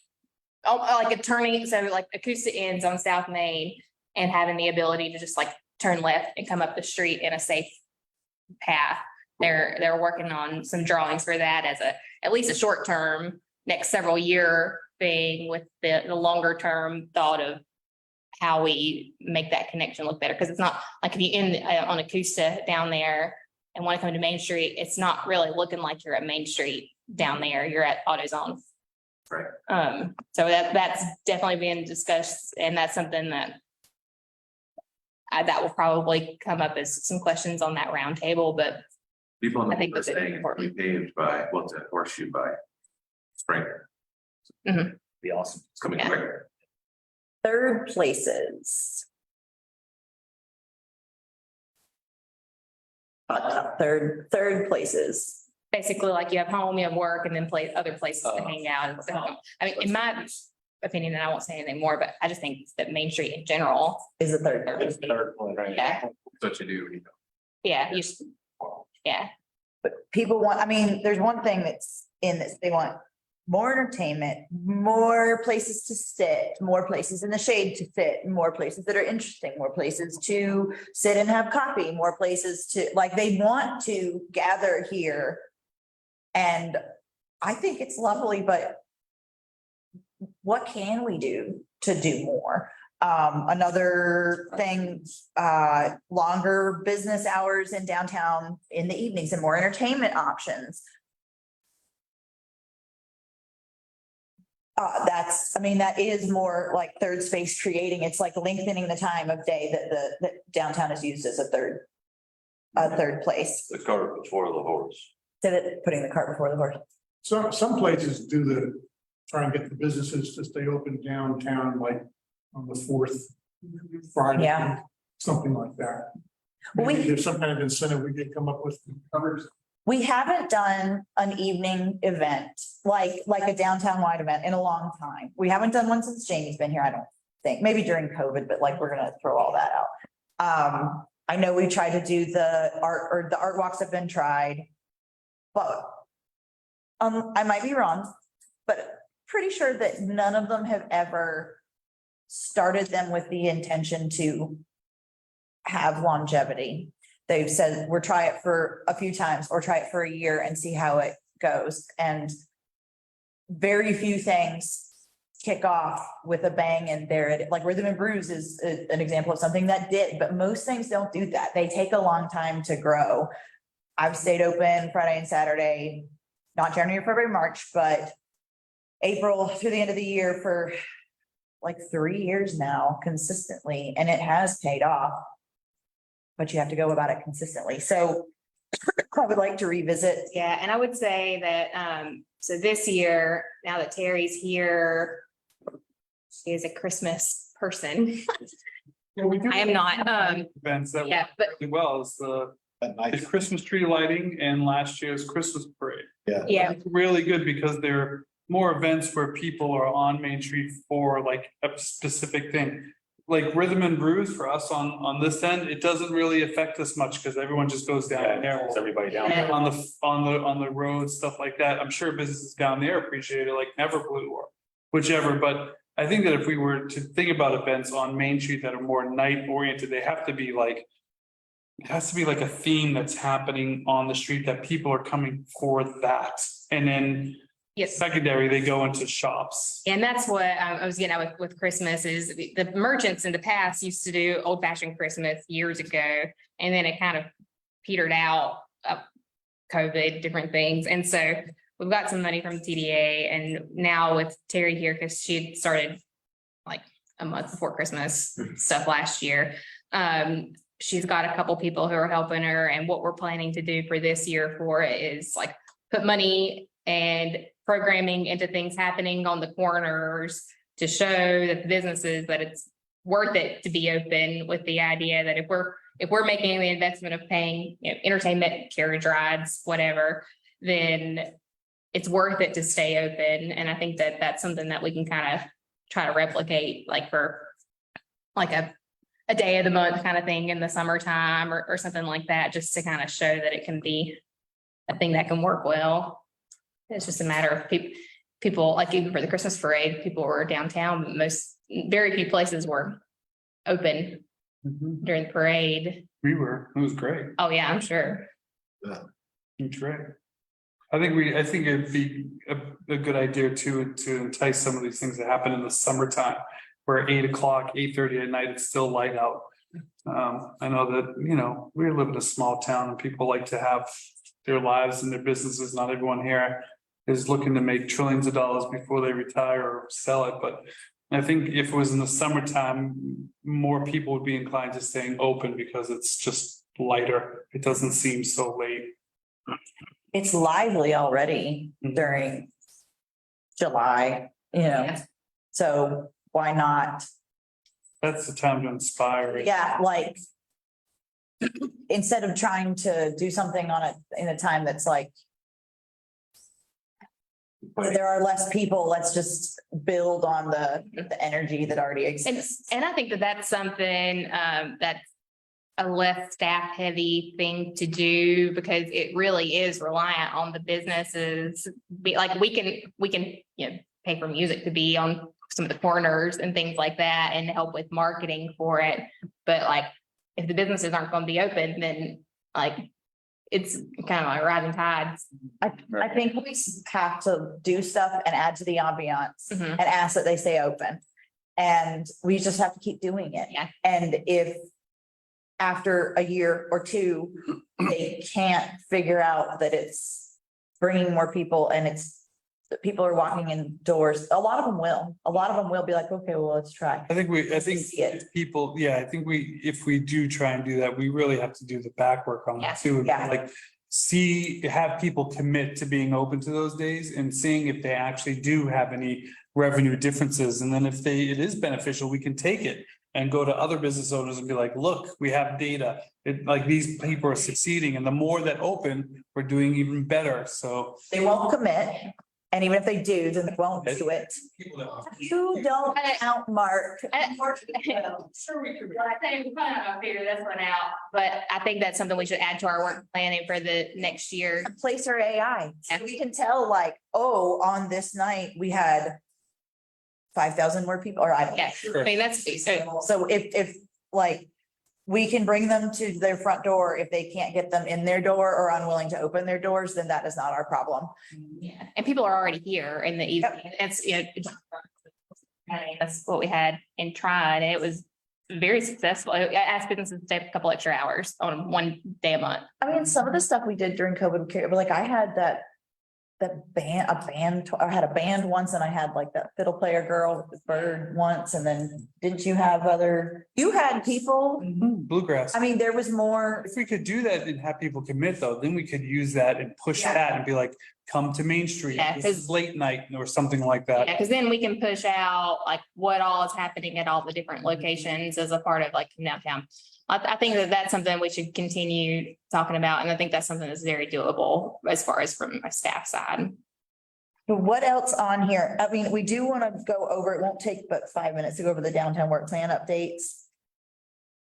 like a turning, so like Augusta ends on South Main, and having the ability to just like turn left and come up the street in a safe path. They're working on some drawings for that as at least a short term, next several year thing, with the longer term thought of how we make that connection look better. Because it's not like if you end on Augusta down there and want to come to Main Street, it's not really looking like you're at Main Street down there. You're at AutoZone. Right. So that's definitely being discussed, and that's something that that will probably come up as some questions on that roundtable, but People on I the think board are that's saying it's be paved by, well, it's a horseshoe by spring. Be awesome. It's coming Yeah. quicker. Third places. Third places. basically like you have home, you have work, and then other places to hang out. And so, I mean, in my opinion, and I won't say anything more, but I just think that Main Street in general. Is the third. Third one, right? Yeah, That's what you do, you know. yeah, yeah, But people want, I mean, there's one thing that's in this, they want more entertainment, more places to sit, more places in the shade to sit, more places that are interesting, more places to sit and have coffee, more places to, like, they want to gather here. And I think it's lovely, but what can we do to do more? Another thing, longer business hours in downtown in the evenings and more entertainment options. I mean, that is more like third space creating. It's like lengthening the time of day that downtown is used as a third place. The cart before the horse. So that putting the cart before the horse. Some places do try and get the businesses to stay open downtown, like on the fourth Friday. Yeah. Something like that. Well, Maybe there's some kind of incentive we could come up with covers. We haven't done an evening event, like a downtown wide event in a long time. We haven't done one since Jamie's been here, I don't think, maybe during COVID, but like, we're gonna throw all that out. I know we tried to do the art walks have been tried. But, I might be wrong, but pretty sure that none of them have ever started them with the intention to have longevity. They've said, we'll try it for a few times or try it for a year and see how it goes. And very few things kick off with a bang, and like Rhythm and Brews is an example of something that did, but most things don't do that. They take a long time to grow. I've stayed open Friday and Saturday, not January, February, March, but April through the end of the year for like 3 years now consistently, and it has paid off. But you have to go about it consistently. So I would like to revisit. Yeah, and I would say that, so this year, now that Terry's here, she is a Christmas person. I am not, Events that yeah, went but really well is That the night. Christmas tree lighting and last year's Christmas parade. yeah, It's really good because they're more events where people are on Main Street for like a specific thing. Like Rhythm and Brews for us on this end, it doesn't really affect us much because everyone just goes down there. Everybody down. Yeah. On the road, stuff like that. I'm sure businesses down there appreciate it, like Everblue or whichever, but I think that if we were to think about events on Main Street that are more night oriented, they have to be like. It has to be like a theme that's happening on the street that people are coming for that. And then yes. secondary, they go into shops. And that's what I was getting at with Christmas is the merchants in the past used to do old fashioned Christmas years ago. And then it kind of petered out of COVID, different things. And so we've got some money from TDA and now with Terry here, because she had started like a month before Christmas stuff last year. She's got a couple people who are helping her and what we're planning to do for this year for it is like put money and programming into things happening on the corners to show that the businesses that it's worth it to be open with the idea that if we're making the investment of paying, you know, entertainment, carriage rides, whatever, then it's worth it to stay open. And I think that that's something that we can kind of try to replicate like for like a day of the month kind of thing in the summertime or something like that, just to kind of show that it can be a thing that can work well. It's just a matter of people, like even for the Christmas parade, people were downtown, very few places were open during the parade. We were, it was great. Oh, yeah, I'm sure. It's great. I think it'd be a good idea to entice some of these things that happen in the summertime. Where 8 o'clock, 8:30 at night, it's still light out. I know that, you know, we live in a small town and people like to have their lives and their businesses. Not everyone here is looking to make trillions of dollars before they retire or sell it, but I think if it was in the summertime, more people would be inclined to staying open because it's just lighter. It doesn't seem so late. It's lively already during July, you know, Yeah. so why not? That's the time to inspire. Yeah, like instead of trying to do something on it in a time that's like there are less people, let's just build on the energy that already exists. And I think that that's something that's a less staff heavy thing to do because it really is reliant on the businesses. Like we can, you know, pay for music to be on some of the corners and things like that and help with marketing for it. But like, if the businesses aren't going to be open, then like, it's kind of like rising tides. I think we have to do stuff and add to the ambiance Mhm. and ask that they stay open. And we just have to keep doing it. Yeah. And if after a year or two, they can't figure out that it's bringing more people and it's that people are walking in doors, a lot of them will be like, okay, well, let's try. I think See it. if people, yeah, I think if we do try and do that, we really have to do the back work on that too. Yeah. Like, have people commit to being open to those days and seeing if they actually do have any revenue differences. And then if it is beneficial, we can take it and go to other business owners and be like, look, we have data. Like these people are succeeding and the more that open, we're doing even better. So. They won't commit. And even if they do, then they won't do it. You don't count, Mark. Sure, we could. Well, I think we kind of figure this one out, but I think that's something we should add to our work planning for the next year. Placer AI. So we can tell like, oh, on this night, we had 5,000 more people, or I don't know. Yeah, I mean, that's, So if like, we can bring them to their front door, if they can't get them in their door or unwilling to open their doors, then that is not our problem. yeah, and people are already here in the evening. It's, you know, that's what we had in Trine. It was very successful. I asked businesses to take a couple extra hours on one day a month. I mean, some of the stuff we did during COVID, like I had that I had a band once and I had like that fiddle player girl with the bird once, and then didn't you have you had people? Bluegrass. I mean, there was more. If we could do that and have people commit though, then we could use that and push Yeah. that and be like, come to Main Street. Yeah, This is late night or something like that. Yeah, because then we can push out like what all is happening at all the different locations as a part of like downtown. I think that that's something we should continue talking about, and I think that's something that's very doable as far as from a staff side. What else on here? I mean, we do want to go over, it won't take but 5 minutes to go over the downtown work plan updates.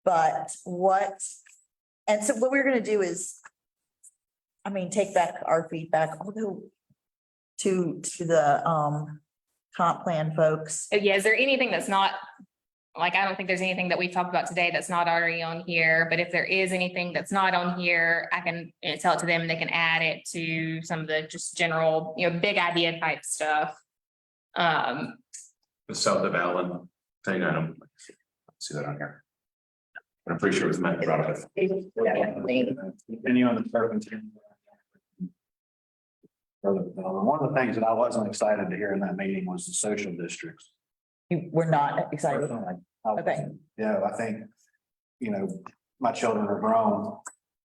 But and so what we're gonna do is, I mean, take back our feedback, although to the comp plan folks. Yeah, is there anything that's not, like, I don't think there's anything that we've talked about today that's not already on here, but if there is anything that's not on here, I can tell it to them and they can add it to some of the just general, big idea type stuff. The South of Allen thing, I don't see that on here. But I'm pretty sure it was meant to brought up. Continue on the serpentine. One of the things that I wasn't excited to hear in that meeting was the social districts. You were not excited. Personally, I Okay. wasn't. Yeah, I think, my children are grown.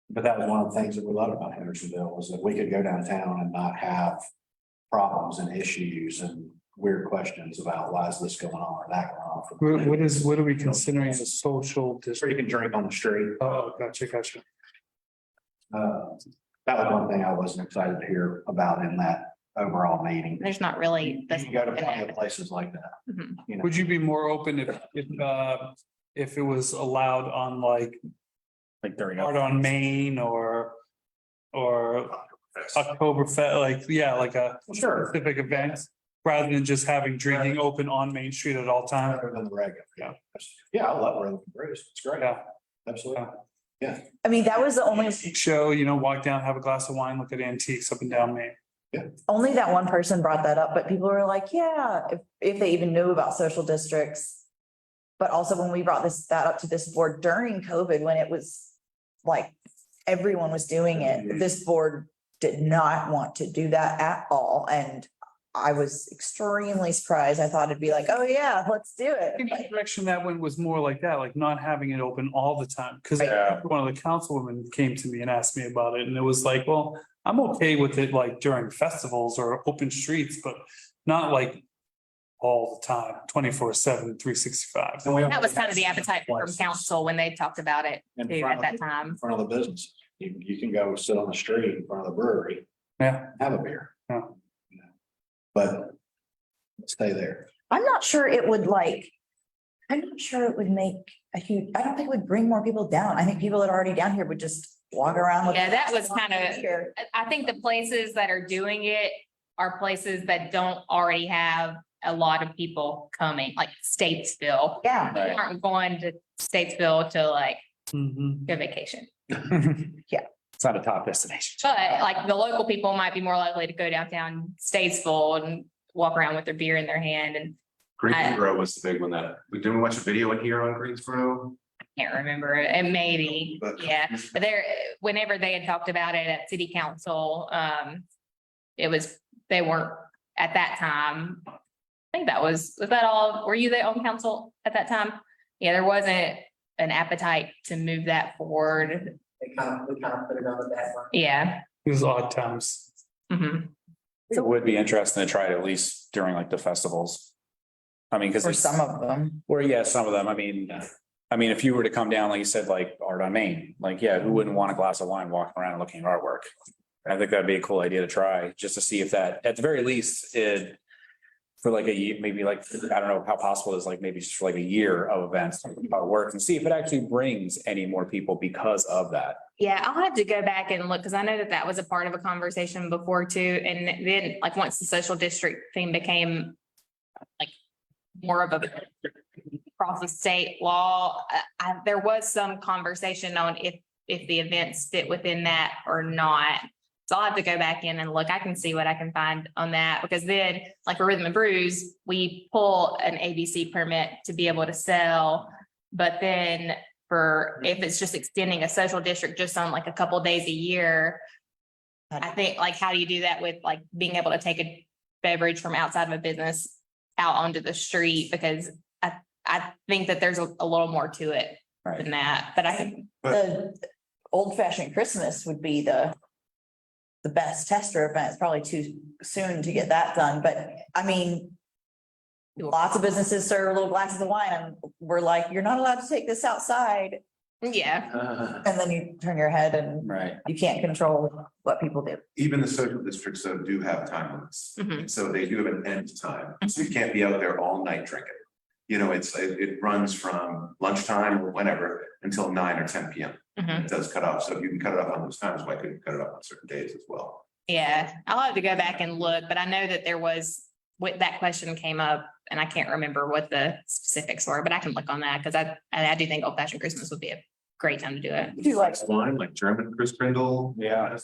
But that was one of the things that we loved about Hendersonville was that we could go downtown and not have problems and issues and weird questions about why is this going on or that going on. What are we considering as a social So district? you can drink on the street. Oh, gotcha. That was one thing I wasn't excited to hear about in that overall meeting. There's not really. You can go to plenty of places like that. Mhm. Would you be more open if it was allowed on like during. Art on Main or Oktoberfest, like a Sure. specific events, rather than just having drinking open on Main Street at all times? Other than the regular. Yeah. Yeah, I love Rhythm and Bruce. It's great. Yeah. Absolutely. I mean, that was the Show, walk down, have a glass of wine, look at antiques up and down Main. only that one person brought that up, but people were like, yeah, if they even knew about social districts. But also when we brought that up to this board during COVID, when it was like everyone was doing it, this board did not want to do that at all. And I was extremely surprised. I thought it'd be like, oh yeah, let's do it. The direction that one was more like that, like not having it open all the time, because one of the councilwomen came to me and asked me about it, and it was like, well, I'm okay with it like during festivals or open streets, but not like all the time, 24/7, 365. That was kind of the appetite from council when they talked about it In too front at of- that time. In front of the business. You can go sit on the street in front of the brewery, Yeah. have a beer. Yeah. But stay there. I'm not sure it would make a huge, I don't think it would bring more people down. I think people that are already down here would just walk around. Yeah, that was kind of, Here. I think the places that are doing it are places that don't already have a lot of people coming, like Statesville. Yeah, They aren't going to Statesville to like Mhm. go vacation. It's not a top destination. But like the local people might be more likely to go downtown Statesville and walk around with their beer in their hand, and Greensboro was the big one that, we didn't watch a video in here on Greensboro. can't remember it, and maybe, But- yeah, but whenever they had talked about it at city council, they weren't at that time. I think was that all, were you there on council at that time? Yeah, there wasn't an appetite to move that forward. We kind of put it on the back burner. Yeah. It was odd times. Mhm. It would be interesting to try it at least during like the festivals. I mean, because for some of them. some of them, I mean, if you were to come down, like you said, like Art on Main, like, yeah, who wouldn't want a glass of wine walking around looking at artwork? I think that'd be a cool idea to try, just to see if that, at the very least, for like a year, maybe like, I don't know how possible it is, like maybe just for like a year of events, work, and see if it actually brings any more people because of that. Yeah, I'll have to go back and look, because I know that was a part of a conversation before too. And then like once the social district thing became like more of a across the state law, there was some conversation on if the events fit within that or not. So I'll have to go back in and look. I can see what I can find on that, because then like for Rhythm and Brews, we pull an ABC permit to be able to sell. But then if it's just extending a social district just on like a couple days a year, I think, like, how do you do that with like being able to take a beverage from outside of a business out onto the street? Because I think that there's a little more to it than that, but The old fashioned Christmas would be the best tester event. It's probably too soon to get that done, but I mean, lots of businesses serve little glasses of wine and we're like, you're not allowed to take this outside. yeah, And then you turn your head and Right. you can't control what people do. Even the social districts though do have time limits. Mhm. So they do have an end time. So you can't be out there all night drinking. You know, it runs from lunchtime or whenever until 9 or 10 PM. Mhm. It does cut off. So if you can cut it off on those times, why couldn't you cut it off on certain days as well? yeah. I'll have to go back and look, but I know that there was, with that question came up and I can't remember what the specifics were, but I can look on that because I do think old fashioned Christmas would be a great time to do it. Do like Wine, like German Chris Brindle. Yeah.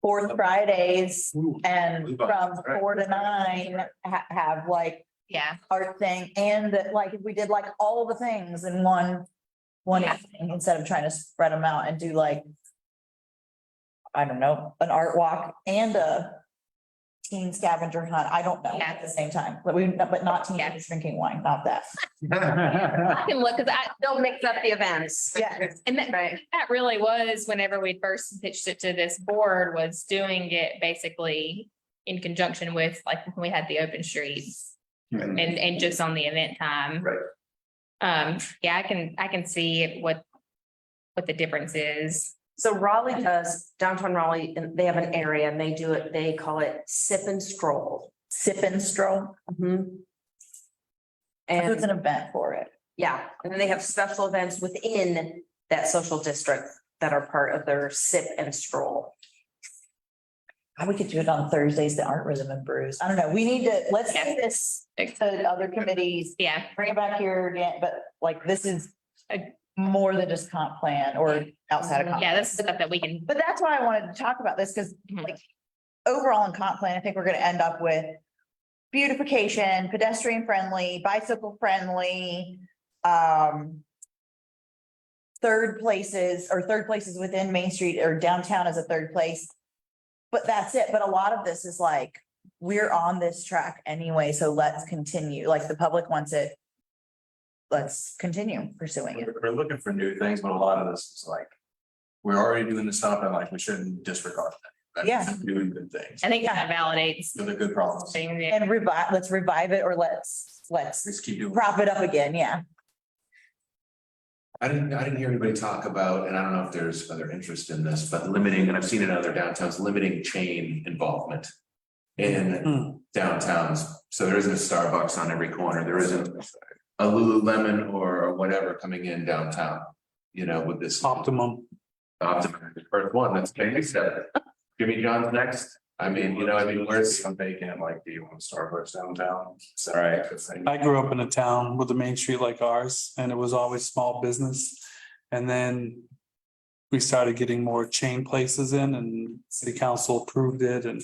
fourth Fridays and from Right. 4 to 9, have like Yeah, art thing and like if we did like all the things in one Yeah. evening instead of trying to spread them out and do like, I don't know, an art walk and a teen scavenger hunt. I don't know Yeah. at the same time, but not teenagers drinking wine, not that. I can look, because Don't mix up the events. Yeah. and that really was whenever we first pitched it to this board, was doing it basically in conjunction with, like, when we had the open streets and just on the event time. Right. Yeah, I can see what the difference is. So Raleigh does, downtown Raleigh, and they have an area and they call it sip and stroll. Sip and stroll. Mhm. It's an And event for it. yeah, and then they have special events within that social district that are part of their sip and stroll. We could do it on Thursdays that aren't Rhythm and Brews. I don't know. We need to, let's Yeah. get this to other committees, Yeah, bring it back here again, but like this is more than just comp plan or outside of comp. yeah, this is stuff that we can, But that's why I wanted to talk about this, because Mhm. like overall in comp plan, I think we're gonna end up with beautification, pedestrian friendly, bicycle friendly, third places within Main Street or downtown as a third place. But that's it. But a lot of this is like, we're on this track anyway, so let's continue. Like the public wants it. Let's continue pursuing it. We're looking for new things, but a lot of this is like, we're already doing this stuff and like, we shouldn't disregard that. Yeah. Doing good things. I think that validates They're the good problems. things. And let's revive it or let's Just keep doing. prop it up again. Yeah. I didn't hear anybody talk about, and I don't know if there's other interest in this, but limiting, and I've seen it in other downtowns, limiting chain involvement in downtowns. So there isn't a Starbucks on every corner. There isn't a Lululemon or whatever coming in downtown, you know, with this. Optimum. Optimum, the first one, that's maybe said. Jimmy John's next. I mean, you know, I mean, where's I'm vacant, like, do you want Starbucks downtown? So, Right. I grew up in a town with a main street like ours, and it was always small business. And then we started getting more chain places in, and city council approved it, and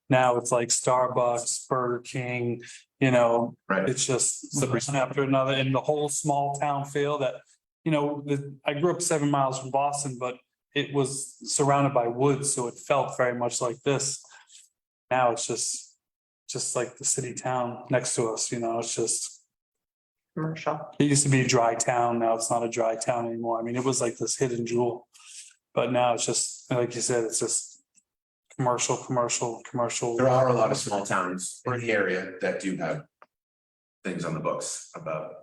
now it's like Starbucks, Burger King, you know, Right. it's just one after another in the whole small town feel that, you know, I grew up 7 miles from Boston, but it was surrounded by woods, so it felt very much like this. Now it's just like the city town next to us, you know, it's just. Commercial. It used to be a dry town. Now it's not a dry town anymore. I mean, it was like this hidden jewel. But now it's just, like you said, it's just commercial. There are a lot of small towns in the area that do have things on the books about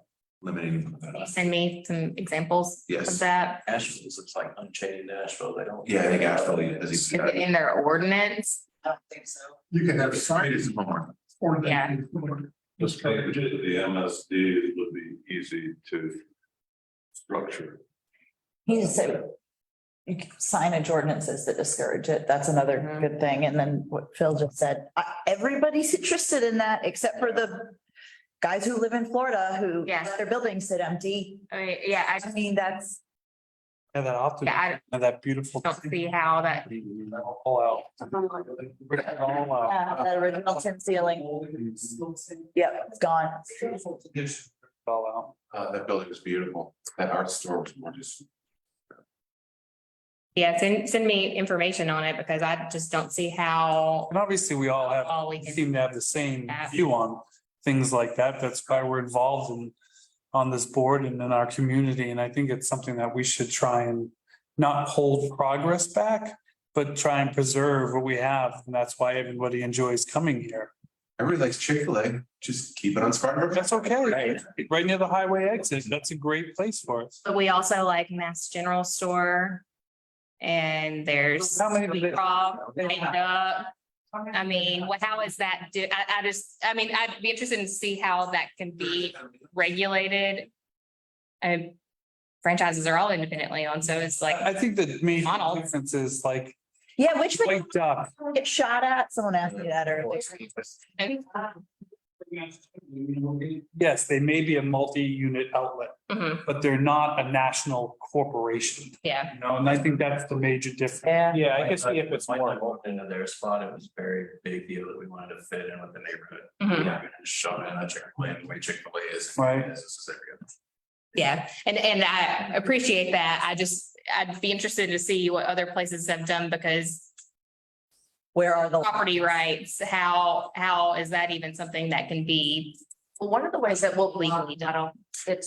limiting. Send me some examples of Yes. that. Asheville's looks like Unchained Asheville, they don't. Yeah, I think Asheville is. Is it in their ordinance? I don't think so. You can have It signage. is more. Or Yeah. Just change it to the MSD would be easy to structure. He just said. Signage ordinances that discourage it. That's another good thing. And then what Phil just said, everybody's interested in that except for the guys who live in Florida who Yeah. let their buildings sit empty. I mean, yeah, I mean, that's. Yeah, that optimum, I and that beautiful. don't see how that, All out. All out. That original tin ceiling. Yep, it's gone. All out. That building was beautiful. That art store was gorgeous. Yeah, send me information on it because I just don't see how And obviously, we all have, all we can. seem to have the same view on things like that. That's why we're involved in on this board and in our community. And I think it's something that we should try and not hold progress back, but try and preserve what we have. And that's why everybody enjoys coming here. Everybody likes Chick-fil-A, just keep it on Spartan River. That's okay. Right near the highway exit. That's a great place for us. But we also like Mass General Store. And there's. How many do they- Light Up. I mean, how is that? I mean, I'd be interested in see how that can be regulated. And franchises are all independently owned, so it's like, I think the major McDonald's. difference is like Yeah, which would White Duck. get shot at? Someone asked me that earlier. Yes, they may be a multi-unit outlet, Mhm, but they're not a national corporation, yeah, you know, and I think that's the major difference. Yeah. Yeah, I guess if it's more involved into their spot, it was a very big deal that we wanted to fit in with the neighborhood. Mhm. We're not gonna just shove it in a Chick-fil-A the way Chick-fil-A is. Right. Businesses area. yeah. And I appreciate that. I'd be interested to see what other places have done because Where are the? property rights, how is that even something that can be Well, one of the ways that will legally done? it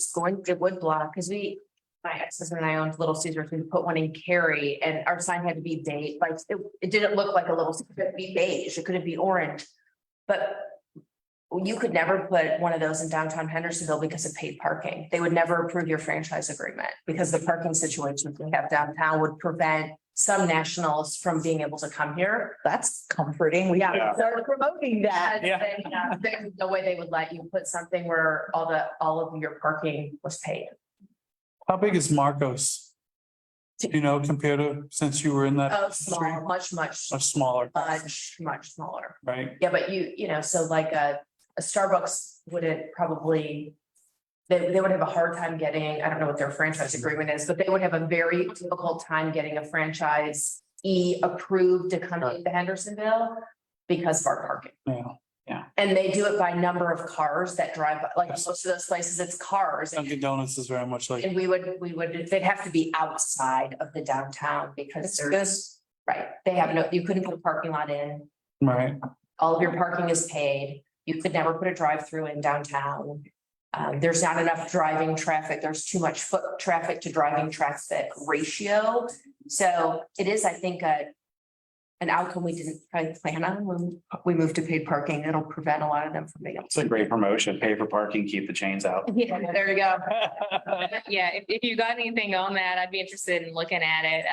would block, because my ex-husband and I owned Little Caesars, we put one in Cary and our sign had to be beige, like it didn't look like a Little Caesar, it could be beige, it couldn't be orange. But you could never put one of those in downtown Hendersonville because of paid parking. They would never approve your franchise agreement because the parking situations we have downtown would prevent some nationals from being able to come here. That's comforting. We have to start promoting that. There's no way they would let you put something where all of your parking was paid. How big is Marcos? You know, compared to, since you were in that. Oh, street? small, much Smaller, much smaller. right? Yeah, but you know, so like a Starbucks wouldn't probably. They would have a hard time getting, I don't know what their franchise agreement is, but they would have a very difficult time getting a franchise approved to come into Hendersonville because of our parking. Yeah. And they do it by number of cars that drive, by. Like most of those places, it's cars. Dunkin' Donuts is very much like, And we would, they'd have to be outside of the downtown because there's, right, they have no, you couldn't put a parking lot in. right, All of your parking is paid. You could never put a drive-through in downtown. There's not enough driving traffic. There's too much foot traffic to driving traffic ratio. So it is, I think, an outcome we didn't probably plan on when we moved to paid parking. It'll prevent a lot of them from being. It's a great promotion. Pay for parking, keep the chains out. Yeah, There you go. yeah, if you got anything on that, I'd be interested in looking at it.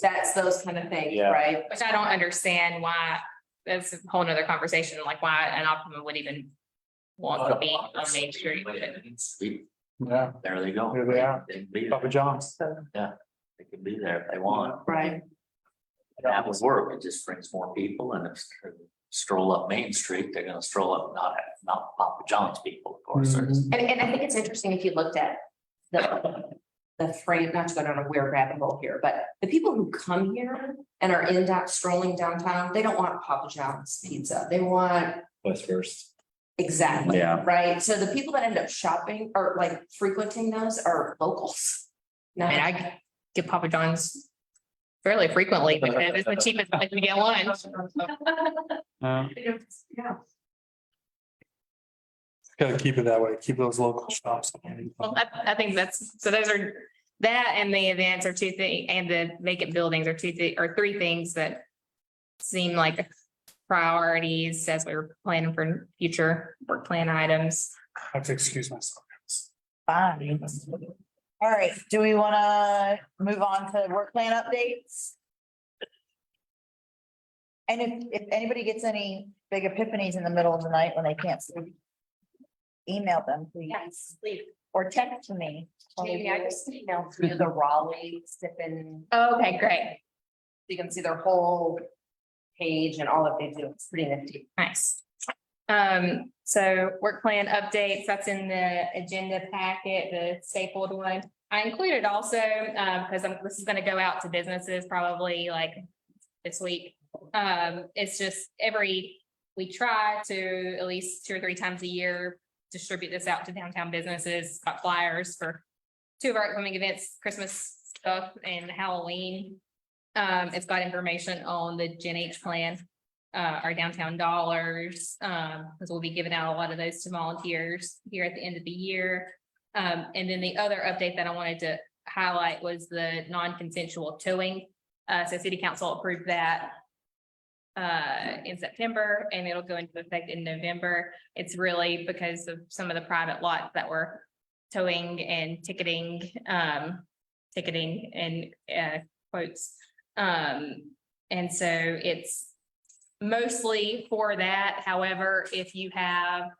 That's those kind of things, Yeah. right? Which I don't understand why, that's a whole nother conversation, like why an Optimum would even want to be on Main Street. yeah, There they go. There they are. They can be there. Papa John's. They can be there if they want. Right. That would work. It just brings more people and if they stroll up Main Street, they're gonna stroll up, not Papa John's people, of course. Mhm. And I think it's interesting if you looked at the frame, not to go down a weird rabbit hole here, but the people who come here and are strolling downtown, they don't want Papa John's pizza. They want West First. exactly, Yeah. right? So the people that end up shopping or like frequenting those are locals. I mean, I get Papa John's fairly frequently because it's the cheapest place to get lunch. Yeah. Gotta keep it that way, keep those local shops. Well, I think those are, that and the events are two things, and the vacant buildings are three things that seem like priorities as we were planning for future work plan items. I have to excuse myself. Fine. All right, do we want to move on to work plan updates? And if anybody gets any big epiphanies in the middle of the night when they can't sleep, email them, please. Yes, please. Or text me. Jamie, I just emailed through the Raleigh Sippin. Okay, great. You can see their whole page and all that they do. It's pretty nifty. Nice. So work plan updates, that's in the agenda packet, the stapled one. I included also, because this is gonna go out to businesses probably like this week. It's just we try to at least 2 or 3 times a year distribute this out to downtown businesses, got flyers for 2 of our upcoming events, Christmas stuff and Halloween. It's got information on the Gen H plan, our downtown dollars, because we'll be giving out a lot of those to volunteers here at the end of the year. And then the other update that I wanted to highlight was the non-consensual towing. So city council approved that in September, and it'll go into effect in November. It's really because of some of the private lots that were towing and ticketing and quotes. And so it's mostly for that. However, if you have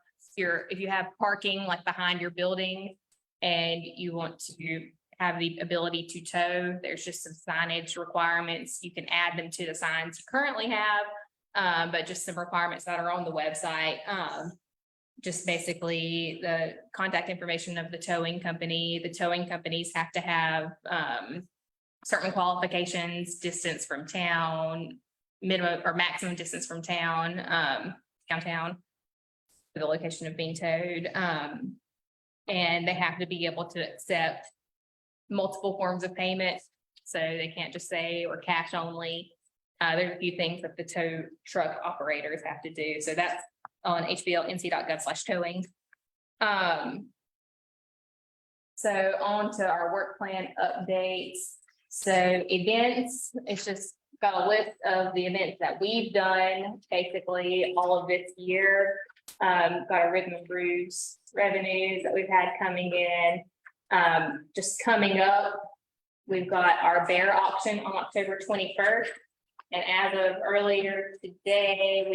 parking like behind your building and you want to have the ability to tow, there's just some signage requirements. You can add them to the signs you currently have, but just some requirements that are on the website. Just basically the contact information of the towing company. The towing companies have to have certain qualifications, distance from town, minimum or maximum distance from town, downtown, for the location of being towed. And they have to be able to accept multiple forms of payment. So they can't just say or cash only. There's a few things that the tow truck operators have to do. So that's on hblnc.gov/towing. So on to our work plan updates. So events, it's just got a list of the events that we've done basically all of this year. Got a Rhythm and Brews revenues that we've had coming in. Just coming up, we've got our bear auction on October 21st. And as of earlier today,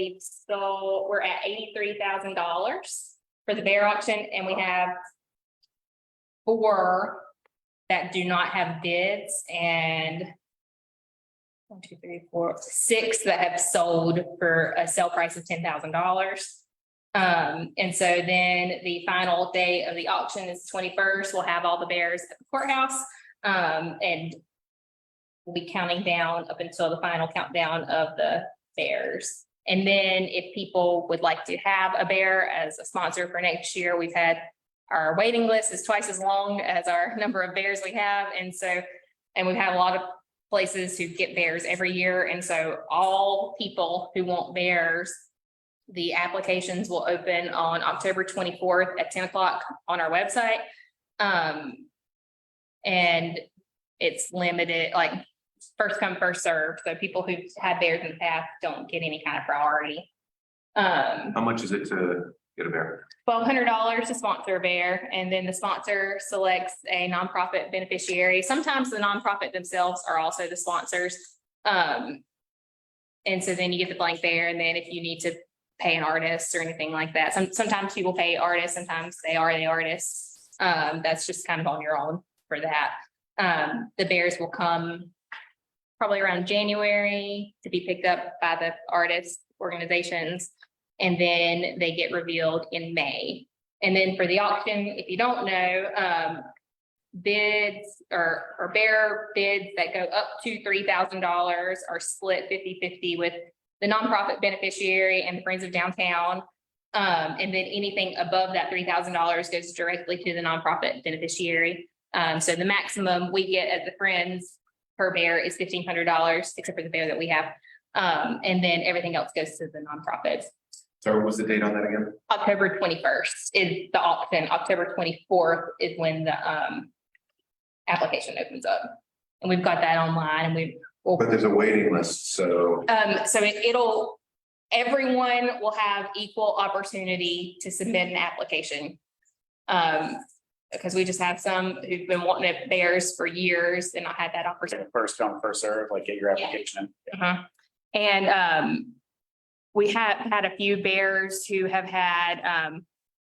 we're at $83,000 for the bear auction, and we have 4 that do not have bids, and 1, 2, 3, 4, 6 that have sold for a sale price of $10,000. And so then the final day of the auction is the 21st. We'll have all the bears at the courthouse, and we'll be counting down up until the final countdown of the bears. And then if people would like to have a bear as a sponsor for next year, we've had our waiting list is twice as long as our number of bears we have. And we've had a lot of places who get bears every year. And so all people who want bears, the applications will open on October 24th at 10 o'clock on our website. And it's limited, like first come, first served. So people who've had bears in the past don't get any kind of priority. How much is it to get a bear? $1,200 to sponsor a bear, and then the sponsor selects a nonprofit beneficiary. Sometimes the nonprofit themselves are also the sponsors. And so then you get the blank bear, and then if you need to pay an artist or anything like that, sometimes people pay artists, sometimes they are the artists. That's just kind of on your own for that. The bears will come probably around January to be picked up by the artist organizations, and then they get revealed in May. And then for the auction, if you don't know, bids or bear bids that go up to $3,000 are split 50-50 with the nonprofit beneficiary and the Friends of Downtown. And then anything above that $3,000 goes directly to the nonprofit beneficiary. So the maximum we get as the Friends per bear is $1,500, except for the bear that we have. And then everything else goes to the nonprofits. So what was the date on that again? October 21st is the auction. October 24th is when the application opens up. And we've got that online, and But there's a waiting list, so. So everyone will have equal opportunity to submit an application. Because we just have some who've been wanting it bears for years and not had that opportunity. First come, first serve, like get your application in. And we have had a few bears who have had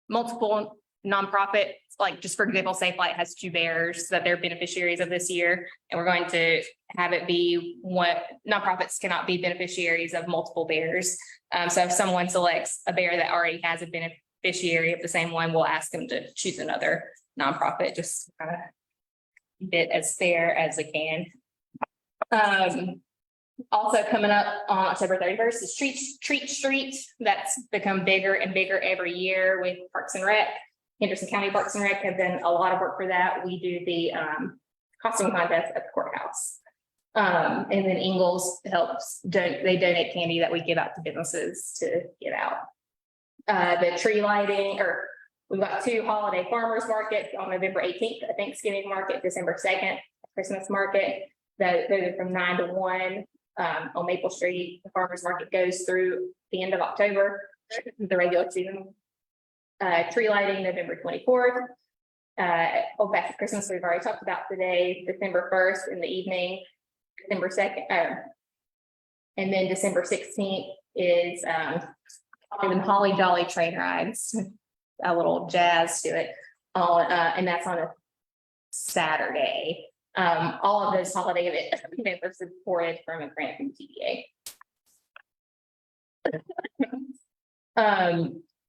multiple nonprofits, like just for example, Safe Light has 2 bears that they're beneficiaries of this year. And we're going to have it be what nonprofits cannot be beneficiaries of multiple bears. So if someone selects a bear that already has a beneficiary of the same one, we'll ask them to choose another nonprofit, just keep it as fair as we can. Also coming up on October 31st is Treat Street. That's become bigger and bigger every year with Parks and Rec. Henderson County Parks and Rec have done a lot of work for that. We do the costume contest at the courthouse. And then Ingles helps, they donate candy that we give out to businesses to give out. The tree lighting, or we've got 2 holiday farmers markets on November 18th, a Thanksgiving market, December 2nd, Christmas market. Those are from 9 to 1 on Maple Street. The farmers market goes through the end of October, the regular season. Tree lighting, November 24th. Old Fashioned Christmas, we've already talked about today, December 1st in the evening, December 2nd. And then December 16th is the Holly Jolly train rides, a little jazz to it. And that's on a Saturday. All of those holiday events are supported from a grant from TDA.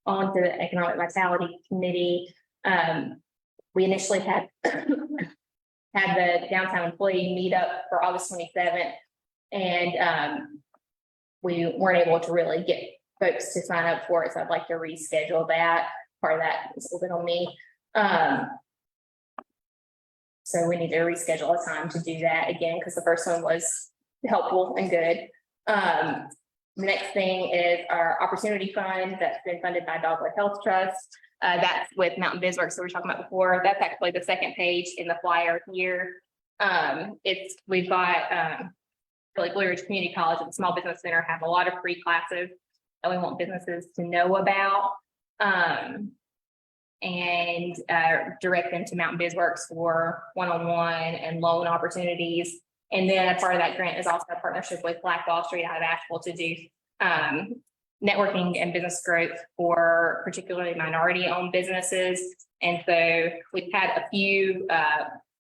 On to the Economic Vitality Committee. We initially had the downtown employee meetup for August 27th. And we weren't able to really get folks to sign up for it. So I'd like to reschedule that. Part of that is a little bit on me. So we need to reschedule a time to do that again, because the first one was helpful and good. The next thing is our opportunity fund that's been funded by Dogwood Health Trust. That's with Mountain Bizworks, so we were talking about before. That's actually the second page in the flyer here. We've got like Blue Ridge Community College and the Small Business Center have a lot of free classes that we want businesses to know about. And direct them to Mountain Bizworks for one-on-one and loan opportunities. And then a part of that grant is also a partnership with Black Wall Street out of Asheville to do networking and business growth for particularly minority-owned businesses. And so we've had a few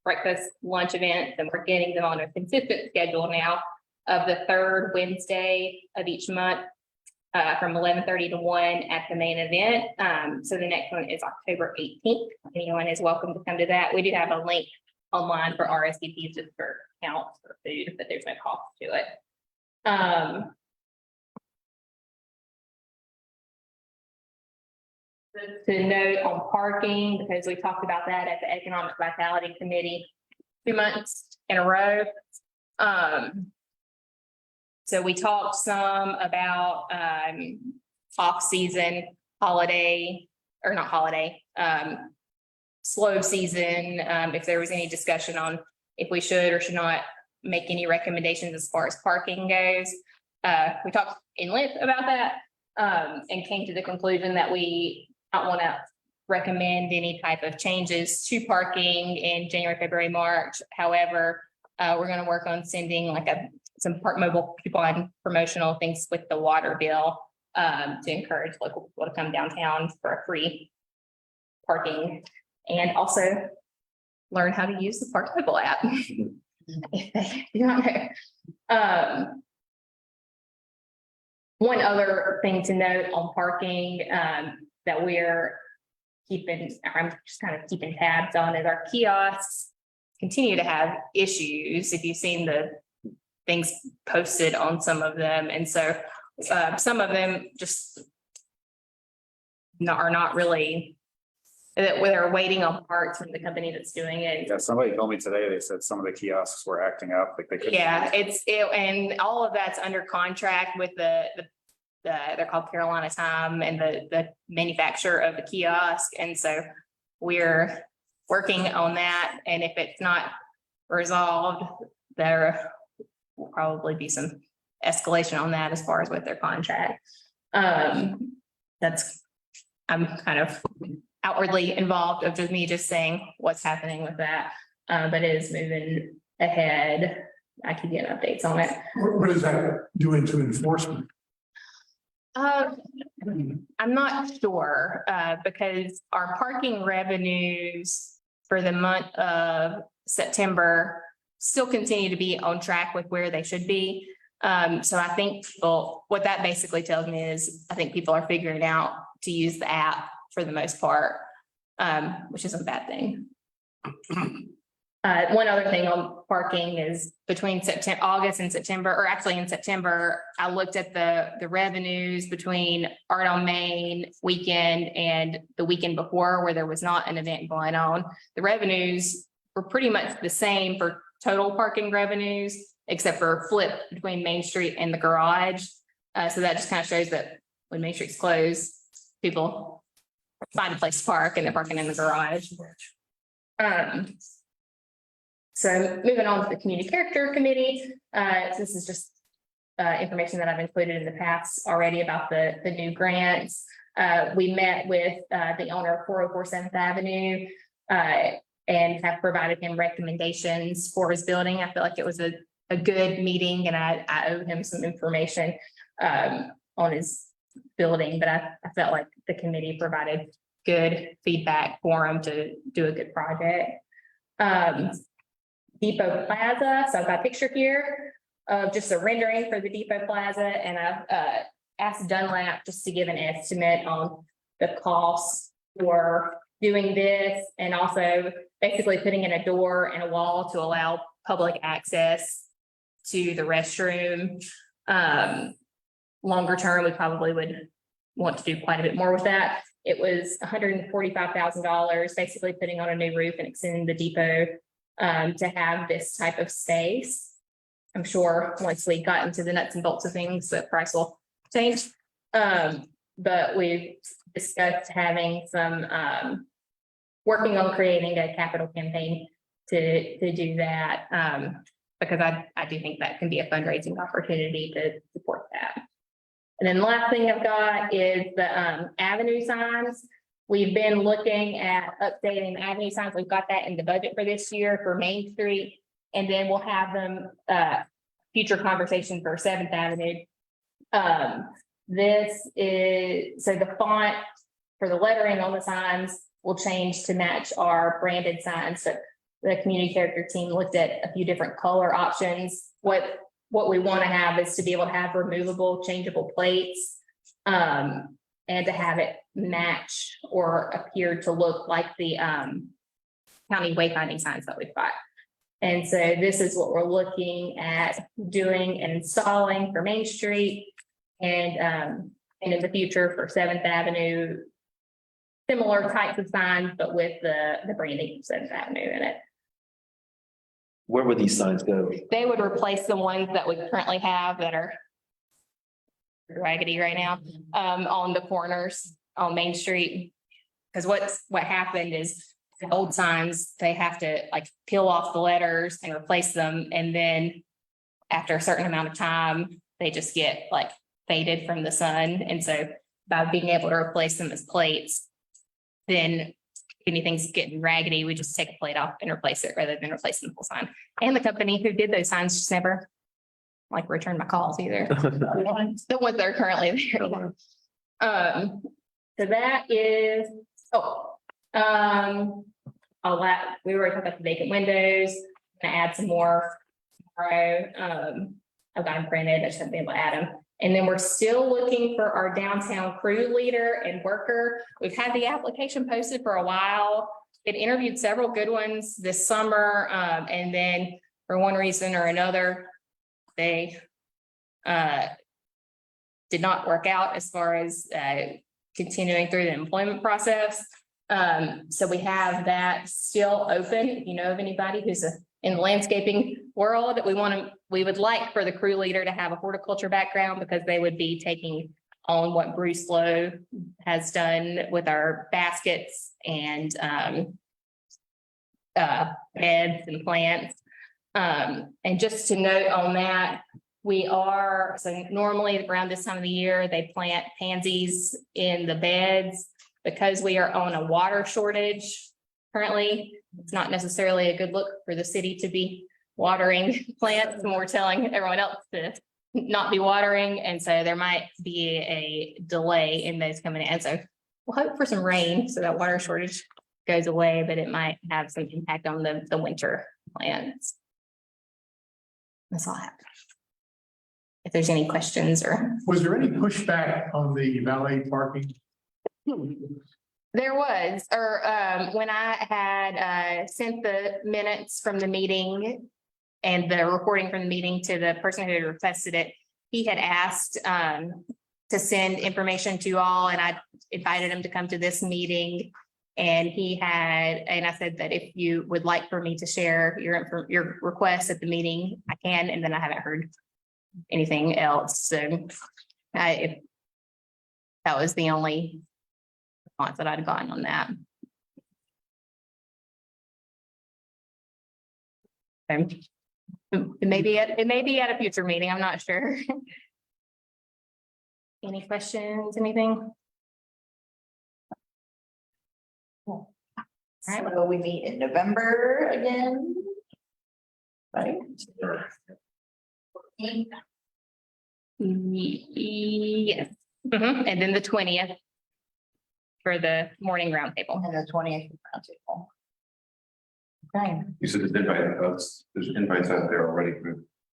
breakfast, lunch events, and we're getting them on a consistent schedule now of the 3rd Wednesday of each month. From 11:30 to 1 at the main event. So the next one is October 18th. Anyone is welcome to come to that. We do have a link online for RSVPs just for counts for food, but there's no cost to it. To note on parking, because we talked about that at the Economic Vitality Committee 2 months in a row. So we talked some about off-season holiday, or not holiday, slow season, if there was any discussion on if we should or should not make any recommendations as far as parking goes. We talked in length about that and came to the conclusion that we don't want to recommend any type of changes to parking in January, February, March. However, we're going to work on sending like some Park Mobile coupon promotional things with the water bill to encourage local people to come downtown for a free parking, and also learn how to use the Park Mobile app. If they do not know. One other thing to note on parking that I'm just kind of keeping tabs on is our kiosks continue to have issues. If you've seen the things posted on some of them. And so some of them just are not really, they're waiting on parts from the company that's doing it. Yeah, somebody told me today, they said some of the kiosks were acting up, like they couldn't. Yeah, and all of that's under contract with they're called Carolina Time and the manufacturer of the kiosk. And so we're working on that. And if it's not resolved, there will probably be some escalation on that as far as with their contract. I'm kind of outwardly involved of just me just saying what's happening with that, but it is moving ahead. I can get updates on it. What is that doing to enforcement? I'm not sure, because our parking revenues for the month of September still continue to be on track with where they should be. So I think what that basically tells me is I think people are figuring out to use the app for the most part, which isn't a bad thing. One other thing on parking is between August and September, or actually in September, I looked at the revenues between Art on Main weekend and the weekend before where there was not an event going on. The revenues were pretty much the same for total parking revenues, except for flip between Main Street and the garage. So that just kind of shows that when Main Street's closed, people find a place to park and they're parking in the garage. So moving on to the Community Character Committee, this is just information that I've included in the past already about the new grants. We met with the owner of 404 7th Avenue and have provided him recommendations for his building. I feel like it was a good meeting, and I owe him some information on his building, but I felt like the committee provided good feedback for him to do a good project. Depot Plaza, so I've got a picture here of just a rendering for the Depot Plaza, and I've asked Dunlap just to give an estimate on the cost for doing this, and also basically putting in a door and a wall to allow public access to the restroom. Longer term, we probably would want to do quite a bit more with that. It was $145,000, basically putting on a new roof and extending the depot to have this type of space. I'm sure once we got into the nuts and bolts of things, the price will change. But we've discussed having some working on creating a capital campaign to do that, because I do think that can be a fundraising opportunity to support that. And then the last thing I've got is the avenue signs. We've been looking at updating the avenue signs. We've got that in the budget for this year for Main Street. And then we'll have them future conversation for 7th Avenue. This is, so the font for the lettering on the signs will change to match our branded signs. So the community character team looked at a few different color options. What we want to have is to be able to have removable, changeable plates, and to have it match or appear to look like the county wayfinding signs that we've got. And so this is what we're looking at doing and installing for Main Street, and in the future for 7th Avenue, similar types of signs, but with the branding of 7th Avenue in it. Where would these signs go? They would replace the ones that we currently have that are raggedy right now, on the corners on Main Street. Because what happened is the old signs, they have to like peel off the letters and replace them. And then after a certain amount of time, they just get like faded from the sun. And so by being able to replace them as plates, then if anything's getting raggedy, we just take a plate off and replace it rather than replacing the full sign. And the company who did those signs just never like returned my calls either. The ones that are currently there. So that is, we were talking about the vacant windows. I'm gonna add some more tomorrow. I've got them printed, I just haven't been able to add them. And then we're still looking for our downtown crew leader and worker. We've had the application posted for a while. It interviewed several good ones this summer. And then for one reason or another, they did not work out as far as continuing through the employment process. So we have that still open. If you know of anybody who's in the landscaping world, we would like for the crew leader to have a horticulture background, because they would be taking on what Bruce Lowe has done with our baskets and beds and plants. And just to note on that, so normally around this time of the year, they plant pansies in the beds. Because we are on a water shortage currently, it's not necessarily a good look for the city to be watering plants when we're telling everyone else to not be watering. And so there might be a delay in those coming in. And so we'll hope for some rain so that water shortage goes away, but it might have some impact on the winter plants. That's all I have. If there's any questions or. Was there any pushback on the valet parking? There was, or when I had sent the minutes from the meeting and the recording from the meeting to the person who had requested it, he had asked to send information to you all, and I invited him to come to this meeting. And he had, and I said that if you would like for me to share your request at the meeting, I can, and then I haven't heard anything else, so if that was the only response that I'd gotten on that. It may be at a future meeting, I'm not sure. Any questions, anything? So we meet in November again. Right? Yes. And then the 20th for the morning roundtable. And the 20th roundtable. Okay. You said there's invites out there already.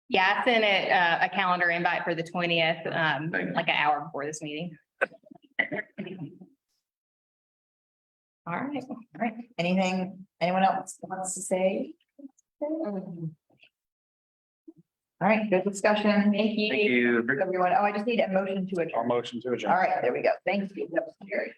Yeah, I sent it a calendar invite for the 20th, Thank you. like an hour before this meeting. All right. Anything, anyone else wants to say? All right, good discussion. Thank you. Thank you. Everyone, oh, I just need a motion to Our adjourn. motion to adjourn. All right, there we go. Thank you. That was scary.